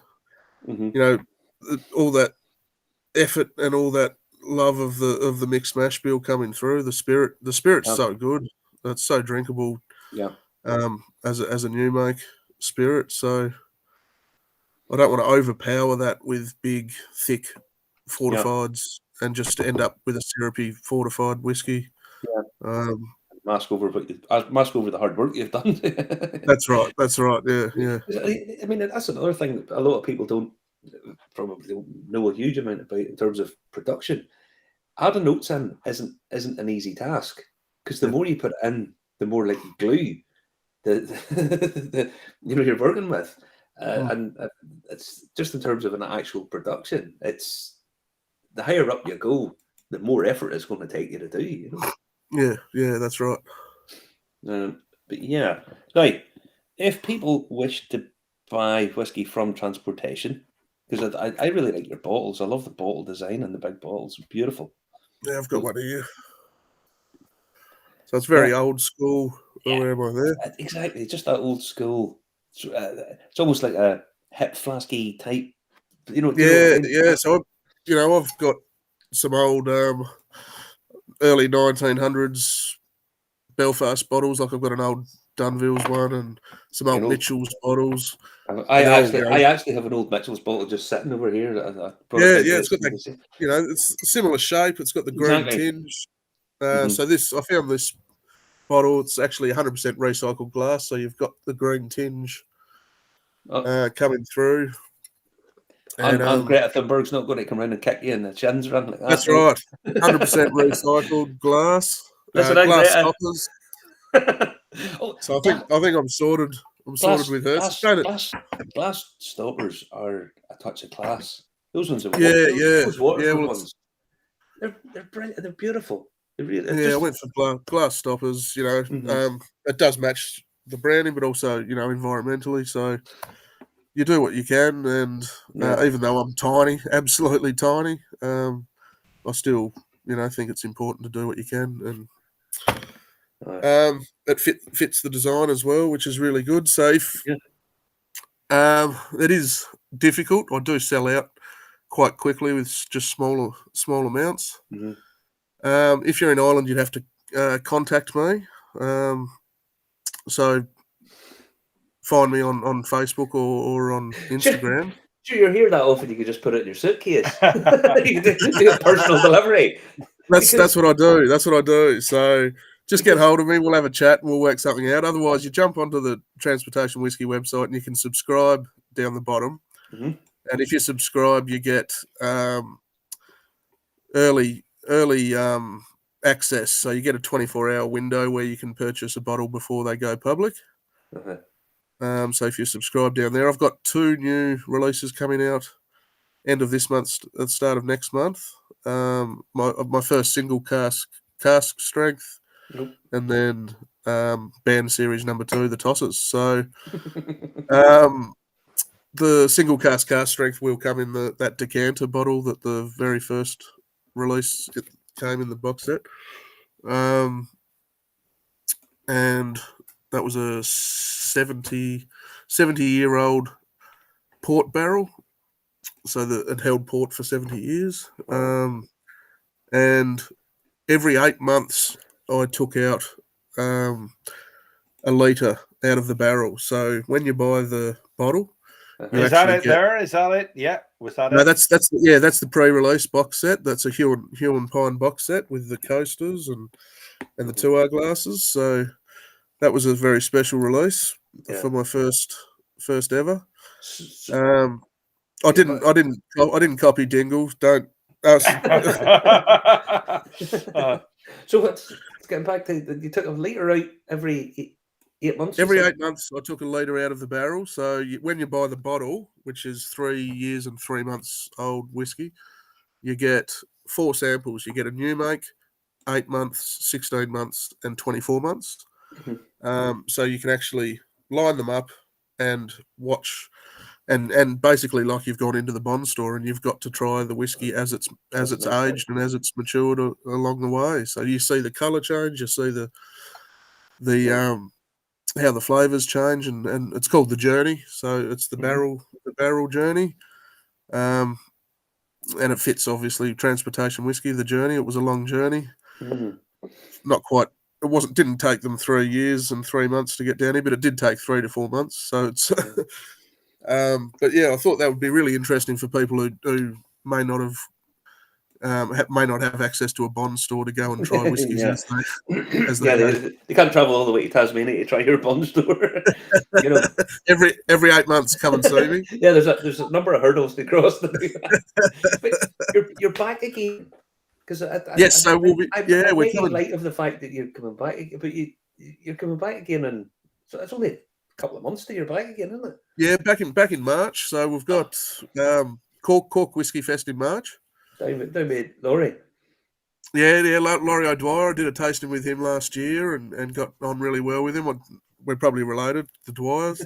all that effort and all that love of the mixed mash bill coming through. The spirit's so good. It's so drinkable. Yeah. As a new make spirit, so I don't want to overpower that with big, thick fortifieds and just to end up with a syrupy fortified whiskey. Yeah. Mask over the hard work you've done. That's right. Yeah. I mean, that's another thing that a lot of people probably don't know a huge amount about in terms of production. Adding notes in isn't an easy task, because the more you put in, the more like glue the you're working with, and it's just in terms of an actual production. It's the higher up you go, the more effort it's going to take you to do. Yeah, that's right. But yeah, now if people wish to buy whiskey from transportation, because I really like your bottles. I love the bottle design and the big bottles. Beautiful. Yeah, I've got one here. So it's very old school. Yeah, where am I there? Exactly, just that old school. It's almost like a hip flasky type. Yeah. So I've got some old early 1900s Belfast bottles. Like I've got an old Dunville's one and some old Mitchell's bottles. I actually have an old Mitchell's bottle just sitting over here. It's got that. It's a similar shape. It's got the green tinge. So I found this bottle. It's actually 100% recycled glass. So you've got the green tinge coming through. And Greta Thunberg's not going to come around and kick you in the chins or anything like that. That's right. 100% recycled glass. Glass stoppers. So I think I'm sorted. I'm sorted with her. Glass stoppers are a touch of class. Those ones are those Waterford ones. They're beautiful. I went for glass stoppers. It does match the branding, but also environmentally. So you do what you can, and even though I'm tiny, absolutely tiny, I still think it's important to do what you can, and it fits the design as well, which is really good. So it is difficult. I do sell out quite quickly with just small amounts. If you're in Ireland, you'd have to contact me. So find me on Facebook or on Instagram. Sure, you're here that often. You could just put it in your suitcase. You could do a personal delivery. That's what I do. That's what I do. So just get hold of me. We'll have a chat and we'll work something out. Otherwise, you jump onto the Transportation Whiskey website and you can subscribe down the bottom. And if you subscribe, you get early access. So you get a 24-hour window where you can purchase a bottle before they go public. So if you subscribe down there, I've got 2 new releases coming out end of this month, at the start of next month. My first single cask strength, and then band series number 2, the Tossers. So the single cask strength will come in that decanter bottle that the very first release it came in the box set, and that was a 70-year-old port barrel, so that it held port for 70 years. And every 8 months, I took out a litre out of the barrel. So when you buy the bottle, is that it? Is that it? Yeah. Was that no, it? that's the pre-release box set. That's a Hue and Pine box set with the coasters and the 2 hourglasses. So that was a very special release for my first ever. I didn't copy Dingle. Don't. So what's getting back to, you took a litre out every 8 months? Every 8 months, I took a litre out of the barrel. So when you buy the bottle, which is 3 years and 3 months old whiskey, you get 4 samples. You get a new make, 8 months, 16 months, and 24 months. So you can actually line them up and watch, and basically like you've gone into the Bond store and you've got to try the whiskey as it's aged and as it's matured along the way. So you see the colour change, you see the how the flavours change, and it's called the journey. So it's the barrel journey, and it fits obviously Transportation Whiskey. The journey. It was a long journey, not quite. It didn't take them 3 years and 3 months to get down here, but it did take 3 to 4 months. So it's, but yeah, I thought that would be really interesting for people who may not have may not have access to a Bond store to go and try whiskies Yeah. as they go. They can't travel all the way to Tasmania to try your Bond store. You know, every 8 months, come and see me. yeah, there's a number of hurdles to cross to do that. But you're back again because Yes, so we'll be. I'm Yeah, we're making coming. light of the fact that you're coming back, but you're coming back again, and so it's only a couple of months till you're back again, isn't it? Yeah, back in March. So we've got Cork Whiskey Fest in March. Down with Laurie. Yeah, Laurie O'Dwyer. I did a tasting with him last year and got on really well with him. We're probably related, the Dwyers.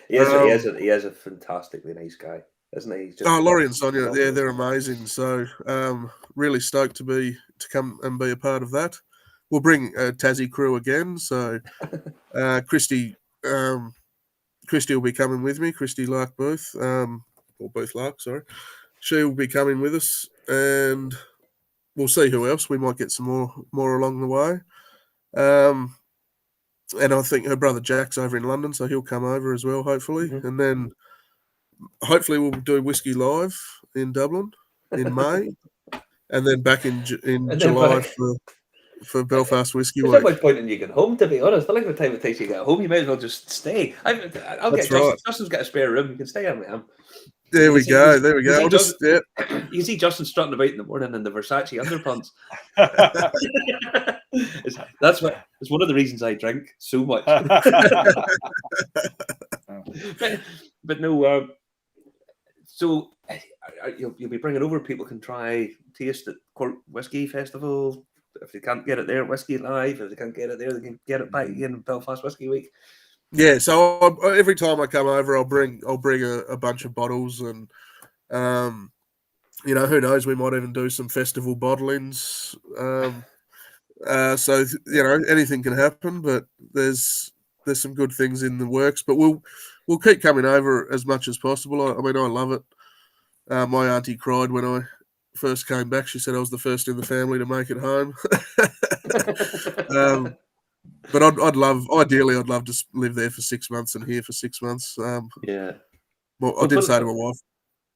he is a fantastically nice guy, isn't he? He's just Laurie and Sonia, lovely. they're amazing. So really stoked to come and be a part of that. We'll bring a Tassie crew again. So Christy will be coming with me. Christy Lark Booth, or Booth Lark, sorry. She will be coming with us, and we'll see who else. We might get some more along the way. And I think her brother Jack's over in London, so he'll come over as well, hopefully. Mhm. And then hopefully we'll do Whiskey Live in Dublin in May, and then back in July for Belfast Whiskey There's Week. no much point in you getting home, to be honest. I like the time it takes you to get home. You might as well just stay. I'll That's get Justin. right. Justin's got a spare room. You can stay on with him. There we go. You I'll just you can see Justin strutting about in the morning in the Versace underpants. It's one of the reasons I drink so much. but no. So you'll be bringing over. People can try taste at Cork Whiskey Festival. If they can't get it there, Whiskey Live. If they can't get it there, they can get it back again in Belfast Whiskey Week. Yeah, so every time I come over, I'll bring a bunch of bottles, and who knows, we might even do some festival bottlings. So anything can happen, but there's some good things in the works. But we'll keep coming over as much as possible. I mean, I love it. My auntie cried when I first came back. She said I was the first in the family to make it home. But ideally, I'd love to live there for 6 months and here for 6 months. Yeah. Well, I did say to my wife,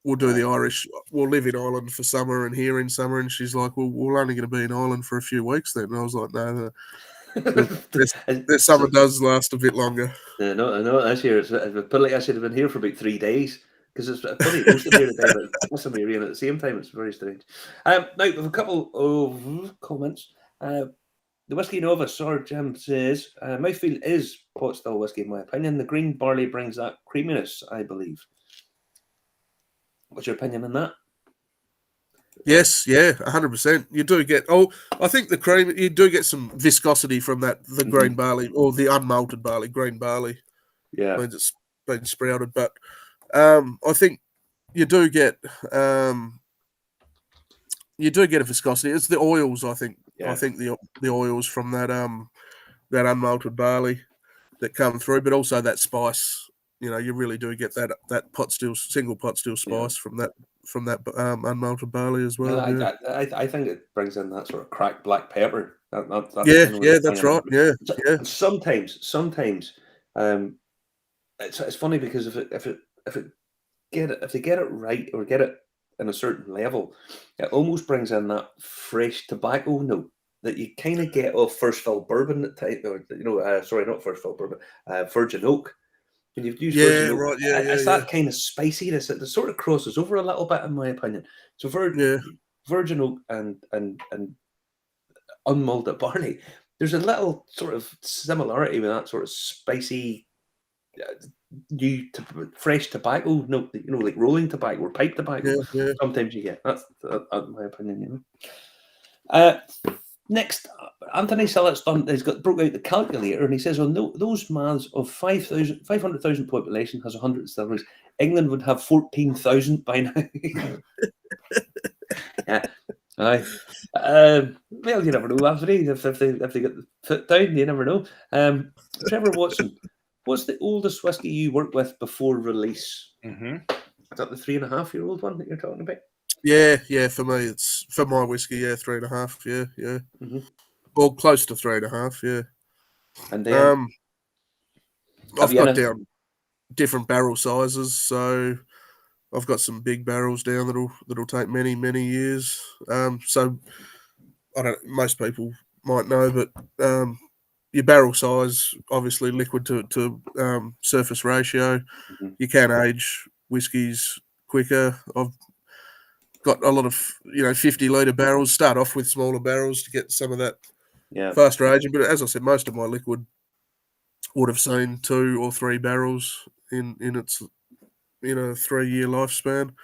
we'll do the Irish. We'll live in Ireland for summer and here in summer. And she's like, well, we're only going to be in Ireland for a few weeks then. And I was like, no, the summer does last a bit longer. Yeah, no, this year, but like I said, I've been here for about 3 days because it's funny most of the year today, but most of the area at the same time. It's very strange. Now, we have a couple of comments. The Whiskey Novice, or Jim, says, mouthfeel is pot still whiskey, in my opinion. The green barley brings that creaminess, I believe. What's your opinion on that? Yes, yeah, 100%. You do get, I think the cream, you do get some viscosity from the green barley, or the unmalted barley, green barley. Yeah. Means it's been sprouted. But I think you do get a viscosity. It's the oils, I think. Yeah. I think the oils from that unmalted barley that come through, but also that spice. You really do get that single pot still spice from that unmalted barley as well. I think it brings in that sort of cracked black pepper. That's that's right. Yeah. Sometimes, it's funny because if they get it right or get it in a certain level, it almost brings in that fresh tobacco note that you kind of get off first fill bourbon at time, sorry, not first fill bourbon, Virgin Oak. When you've used Virgin Oak, it's that kind of spiciness that sort of crosses over a little bit, in my opinion. So Virgin Oak and unmalted barley, there's a little sort of similarity with that sort of spicy, fresh tobacco note, like rolling tobacco or pipe tobacco. Yeah. Sometimes you get that's my opinion. Next, Anthony Sillett's broke out the calculator, and he says, on those maths of 500,000 population has 100 distilleries, England would have 14,000 by now. Yeah. Aye. Well, you never know, Anthony. If they get the foot down, you never know. Trevor Watson, what's the oldest whiskey you worked with before release? Mm-hmm. Is that the 3.5-year-old one that you're talking about? Yeah. For me, it's for my whiskey. Yeah, 3.5. Yeah. Mm-hmm. Or close to 3.5. Yeah. And then I've got down different barrel sizes, so I've got some big barrels down that'll take many, many years. So I don't. Most people might know, but your barrel size, obviously liquid to surface ratio, you can age whiskies quicker. I've got a lot of 50-litre barrels. Start off with smaller barrels to get some of that faster aging. But as I said, most of my liquid would have seen 2 or 3 barrels in its 3-year lifespan.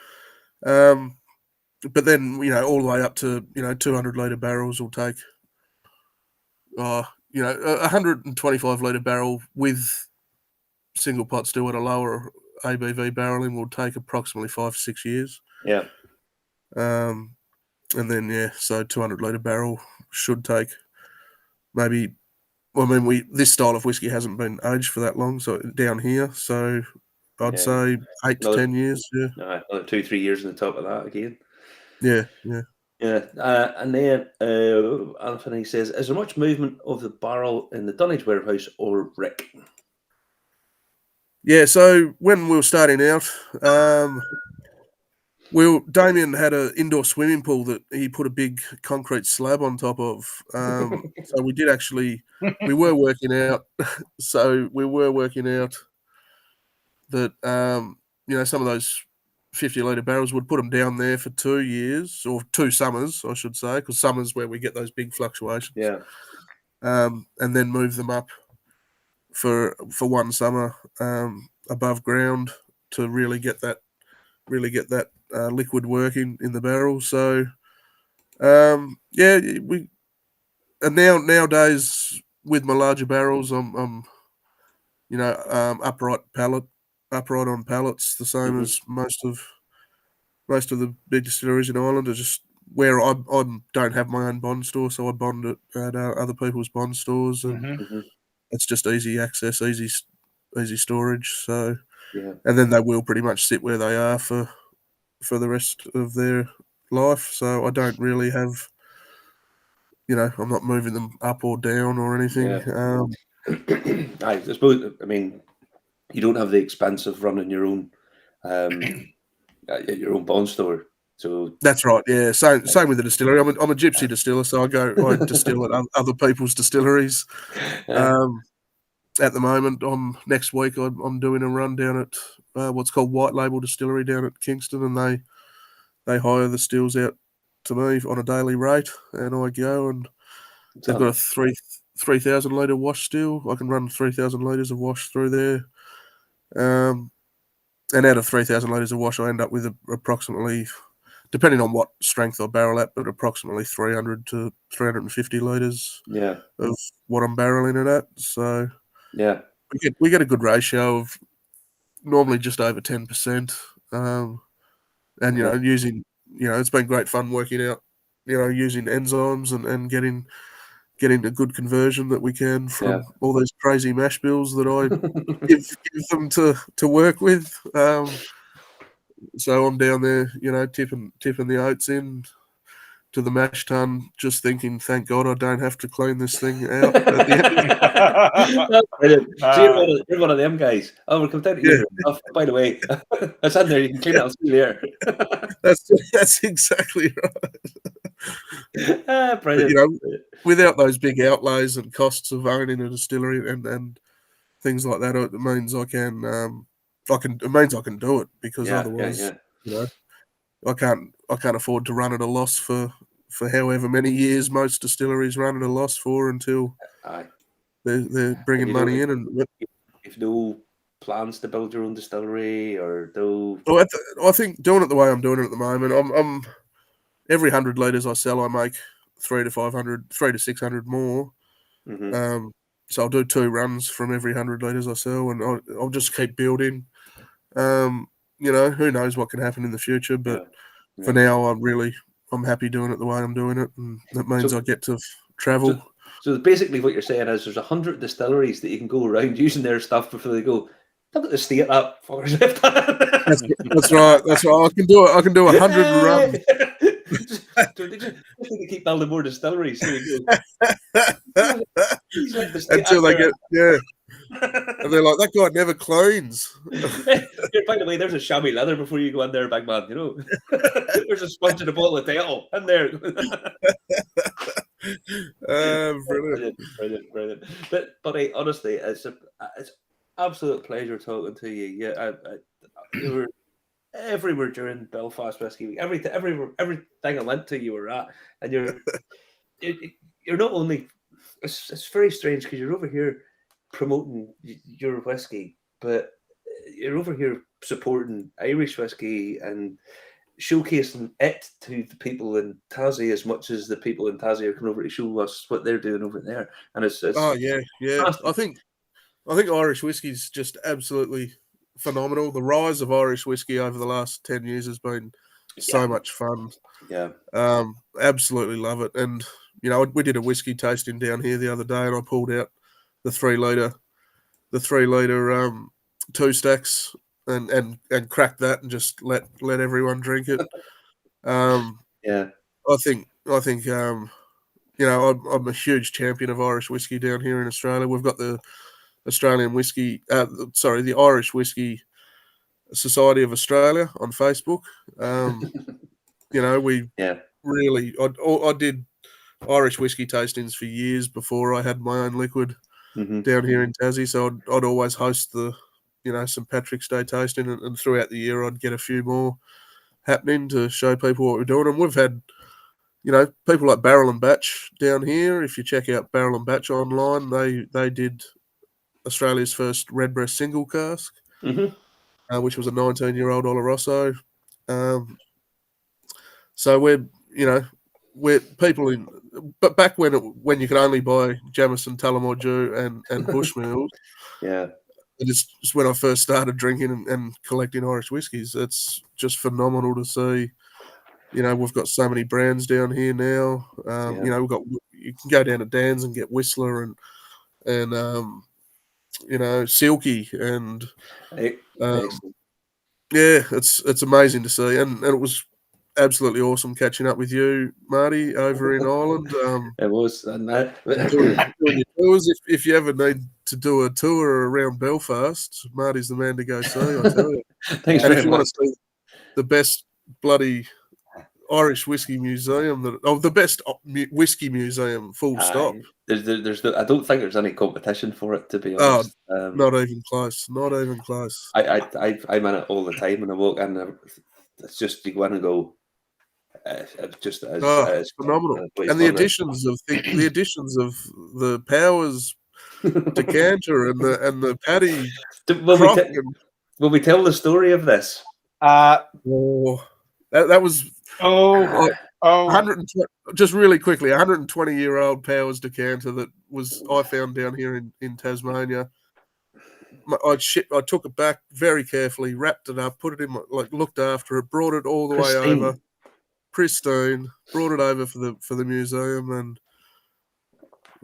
But then all the way up to 200-litre barrels will take a 125-litre barrel with single pot still at a lower ABV barreling will take approximately 5-6 years. Yeah. And then so 200-litre barrel should take maybe. Well, I mean, this style of whiskey hasn't been aged for that long, so down here. So I'd say 8 to 10 years. Yeah. Another 2-3 years on the top of that again. Yeah. And then Anthony says, is there much movement of the barrel in the dunnage warehouse or Rick? Yeah, so when we were starting out, Damien had an indoor swimming pool that he put a big concrete slab on top of. So we did actually, we were working out that, some of those 50-litre barrels would put them down there for 2 years or 2 summers, I should say, because summer's where we get those big fluctuations. Yeah. And then move them up for 1 summer above ground to really get that liquid working in the barrel. So nowadays with my larger barrels, I'm upright on pallets, the same as most of the big distilleries in Ireland. Are just where I don't have my own bond store, so I bond it at other people's bond stores, and it's just easy access, easy storage. So and then they will pretty much sit where they are for the rest of their life. So I don't really have, I'm not moving them up or down or anything. I suppose, I mean, you don't have the expense of running your own bond store. So that's right. Yeah. Same with the distillery. I'm a gypsy distiller, so I distill at other people's distilleries. At the moment, next week I'm doing a run down at what's called White Label Distillery down at Kingston, and they hire the stills out to me on a daily rate, and I go, and they've got a 3,000 litre wash still. I can run 3,000 litres of wash through there, and out of 3,000 litres of wash, I end up with approximately, depending on what strength I barrel at, but approximately 300 to 350 litres of what I'm barreling it at. So we get a good ratio of normally just over 10%, and using it's been great fun working out using enzymes and getting a good conversion that we can from all those crazy mash bills that I give them to work with. So I'm down there, tipping the oats in to the mash tun, just thinking, thank God I don't have to clean this thing out at the end. So you're one of them guys. Oh, we'll come down to you. Oh, by the way, that's in there. You can clean it. I'll see you there. That's exactly right. Brilliant. But, without those big outlays and costs of owning a distillery and things like that, it means I can. It means I can do it, because otherwise, I can't afford to run at a loss for however many years most distilleries run at a loss for until they're bringing money in. And if no plans to build your own distillery or no, I think doing it the way I'm doing it at the moment, I'm every 100 litres I sell, I make 300 to 600 more. So I'll do 2 runs from every 100 litres I sell, and I'll just keep building. Who knows what can happen in the future, but for now, I'm happy doing it the way I'm doing it, and that means I get to travel. So basically what you're saying is there's 100 distilleries that you can go around using their stuff before they go, look at the state up for left. That's right. I can do 100 runs. They just need to keep building more distilleries. So you go. Until they get And they're like, that guy never cleans. By the way, there's a chamois leather before you go in there, big man. You know, there's a sponge and a bottle of Dettol in there. Brilliant. Brilliant. But honestly, it's absolute pleasure talking to you. Yeah, you were everywhere during Belfast Whisky Week. Everything I went to, you were at, and you're not only. It's very strange because you're over here promoting your whiskey, but you're over here supporting Irish whiskey and showcasing it to the people in Tassie as much as the people in Tassie are coming over to show us what they're doing over there. And it's Oh yeah. I think Irish whiskey's just absolutely phenomenal. The rise of Irish whiskey over the last 10 years has been so much fun. Yeah. Absolutely love it. And we did a whiskey tasting down here the other day, and I pulled out the 3 litre 2 stacks and cracked that and just let everyone drink it. Yeah. I think I'm a huge champion of Irish whiskey down here in Australia. We've got the the Irish Whiskey Society of Australia on Facebook. I did Irish whiskey tastings for years before I had my own liquid down here in Tassie. So I'd always host the, St. Patrick's Day tasting, and throughout the year I'd get a few more happening to show people what we're doing. And we've had, people like Barrel and Batch down here. If you check out Barrel and Batch online, they did Australia's first Redbreast single cask, which was a 19-year-old Oloroso. So we're people in, but back when you could only buy Jameson, Tullamore Dew and Bushmills, it's just when I first started drinking and collecting Irish whiskies. It's just phenomenal to see. We've got so many brands down here now. You can go down to Dan's and get Whistler and Silky and it's amazing to see, and it was absolutely awesome catching up with you, Marty, over in Ireland. It was, and doing your tours. If you ever need to do a tour around Belfast, Marty's the man to go see, I tell you. Thanks and very if you much. want to see the best bloody Irish whiskey museum, the best whiskey museum, full stop. There's I don't think there's any competition for it, to be honest. Not even close. Not even close. I'm in it all the time when I walk in. It's just you go in and go. It's just as phenomenal. And the additions of the Powers decanter and the Paddy. Will we tell the story of this? That was 120. Just really quickly, 120-year-old Powers decanter that I found down here in Tasmania. I took it back very carefully, wrapped it up, put it in looked after it, brought it all the way over, pristine, brought it over for the museum, and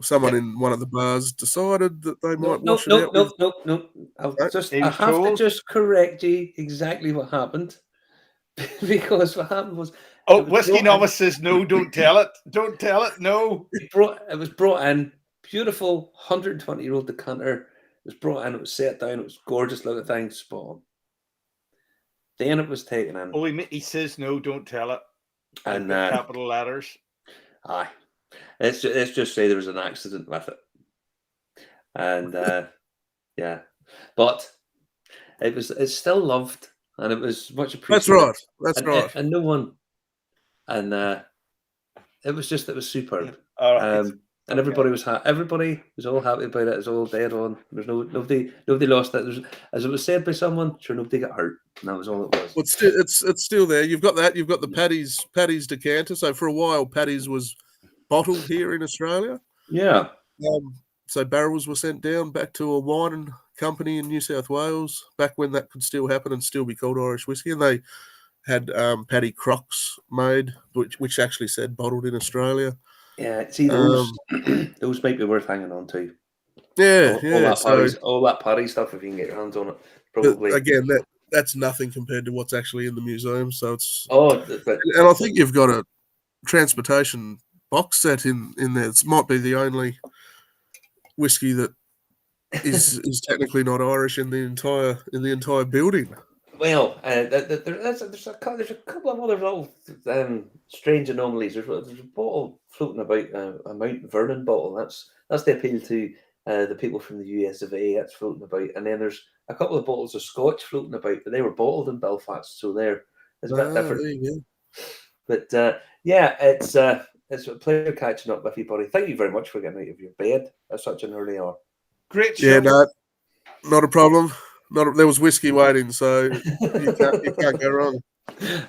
someone in one of the bars decided that they might wash it out. No. I have to just correct you exactly what happened. Because what happened was... Whiskey Novice says, no, don't tell it. Don't tell it, no. It was brought in, beautiful 120-year-old decanter. It was brought in, it was set down, it was gorgeous looking thing, spot on. Then it was taken in. He says, no, don't tell it. And capital letters. Aye. Let's just say there was an accident with it. And but it's still loved, and it was much appreciated. That's right. And no one, and it was superb. And everybody was happy. Everybody was all happy about it. It was all dead on. There's nobody lost it. As it was said by someone, sure, nobody got hurt, and that was all it was. Well, it's still there. You've got that. You've got the Paddy's decanter. So for a while, Paddy's was bottled here in Australia. Yeah. So barrels were sent down back to a wine company in New South Wales back when that could still happen and still be called Irish whiskey, and they had Paddy crocks made, which actually said bottled in Australia. Yeah, see those those might be worth hanging on to. All that Paddy stuff, if you can get your hands on it, probably. Again, that's nothing compared to what's actually in the museum. So it's and I think you've got a transportation box set in there. It might be the only whiskey that is technically not Irish in the entire building. Well, there's a couple of other little strange anomalies. There's a bottle floating about, a Mount Vernon bottle. That's the appeal to the people from the US of A. That's floating about, and then there's a couple of bottles of Scotch floating about, but they were bottled in Belfast, so it's a bit different. There you go. But yeah, it's a pleasure catching up with you, buddy. Thank you very much for getting out of your bed at such an early hour. Great show. Yeah, no, not a problem. There was whiskey waiting, so you can't go wrong.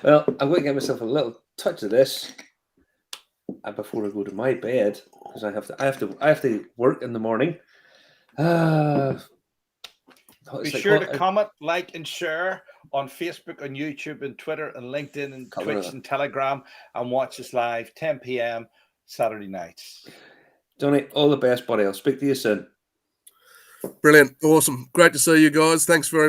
Well, I'm going to give myself a little touch of this before I go to my bed, because I have to work in the morning. Be sure to comment, like, and share on Facebook, on YouTube, and Twitter, and LinkedIn, and Twitch, and Telegram, and watch us live 10 p.m. Saturday nights. Johnny, all the best, buddy. I'll speak to you soon. Brilliant. Awesome. Great to see you guys. Thanks very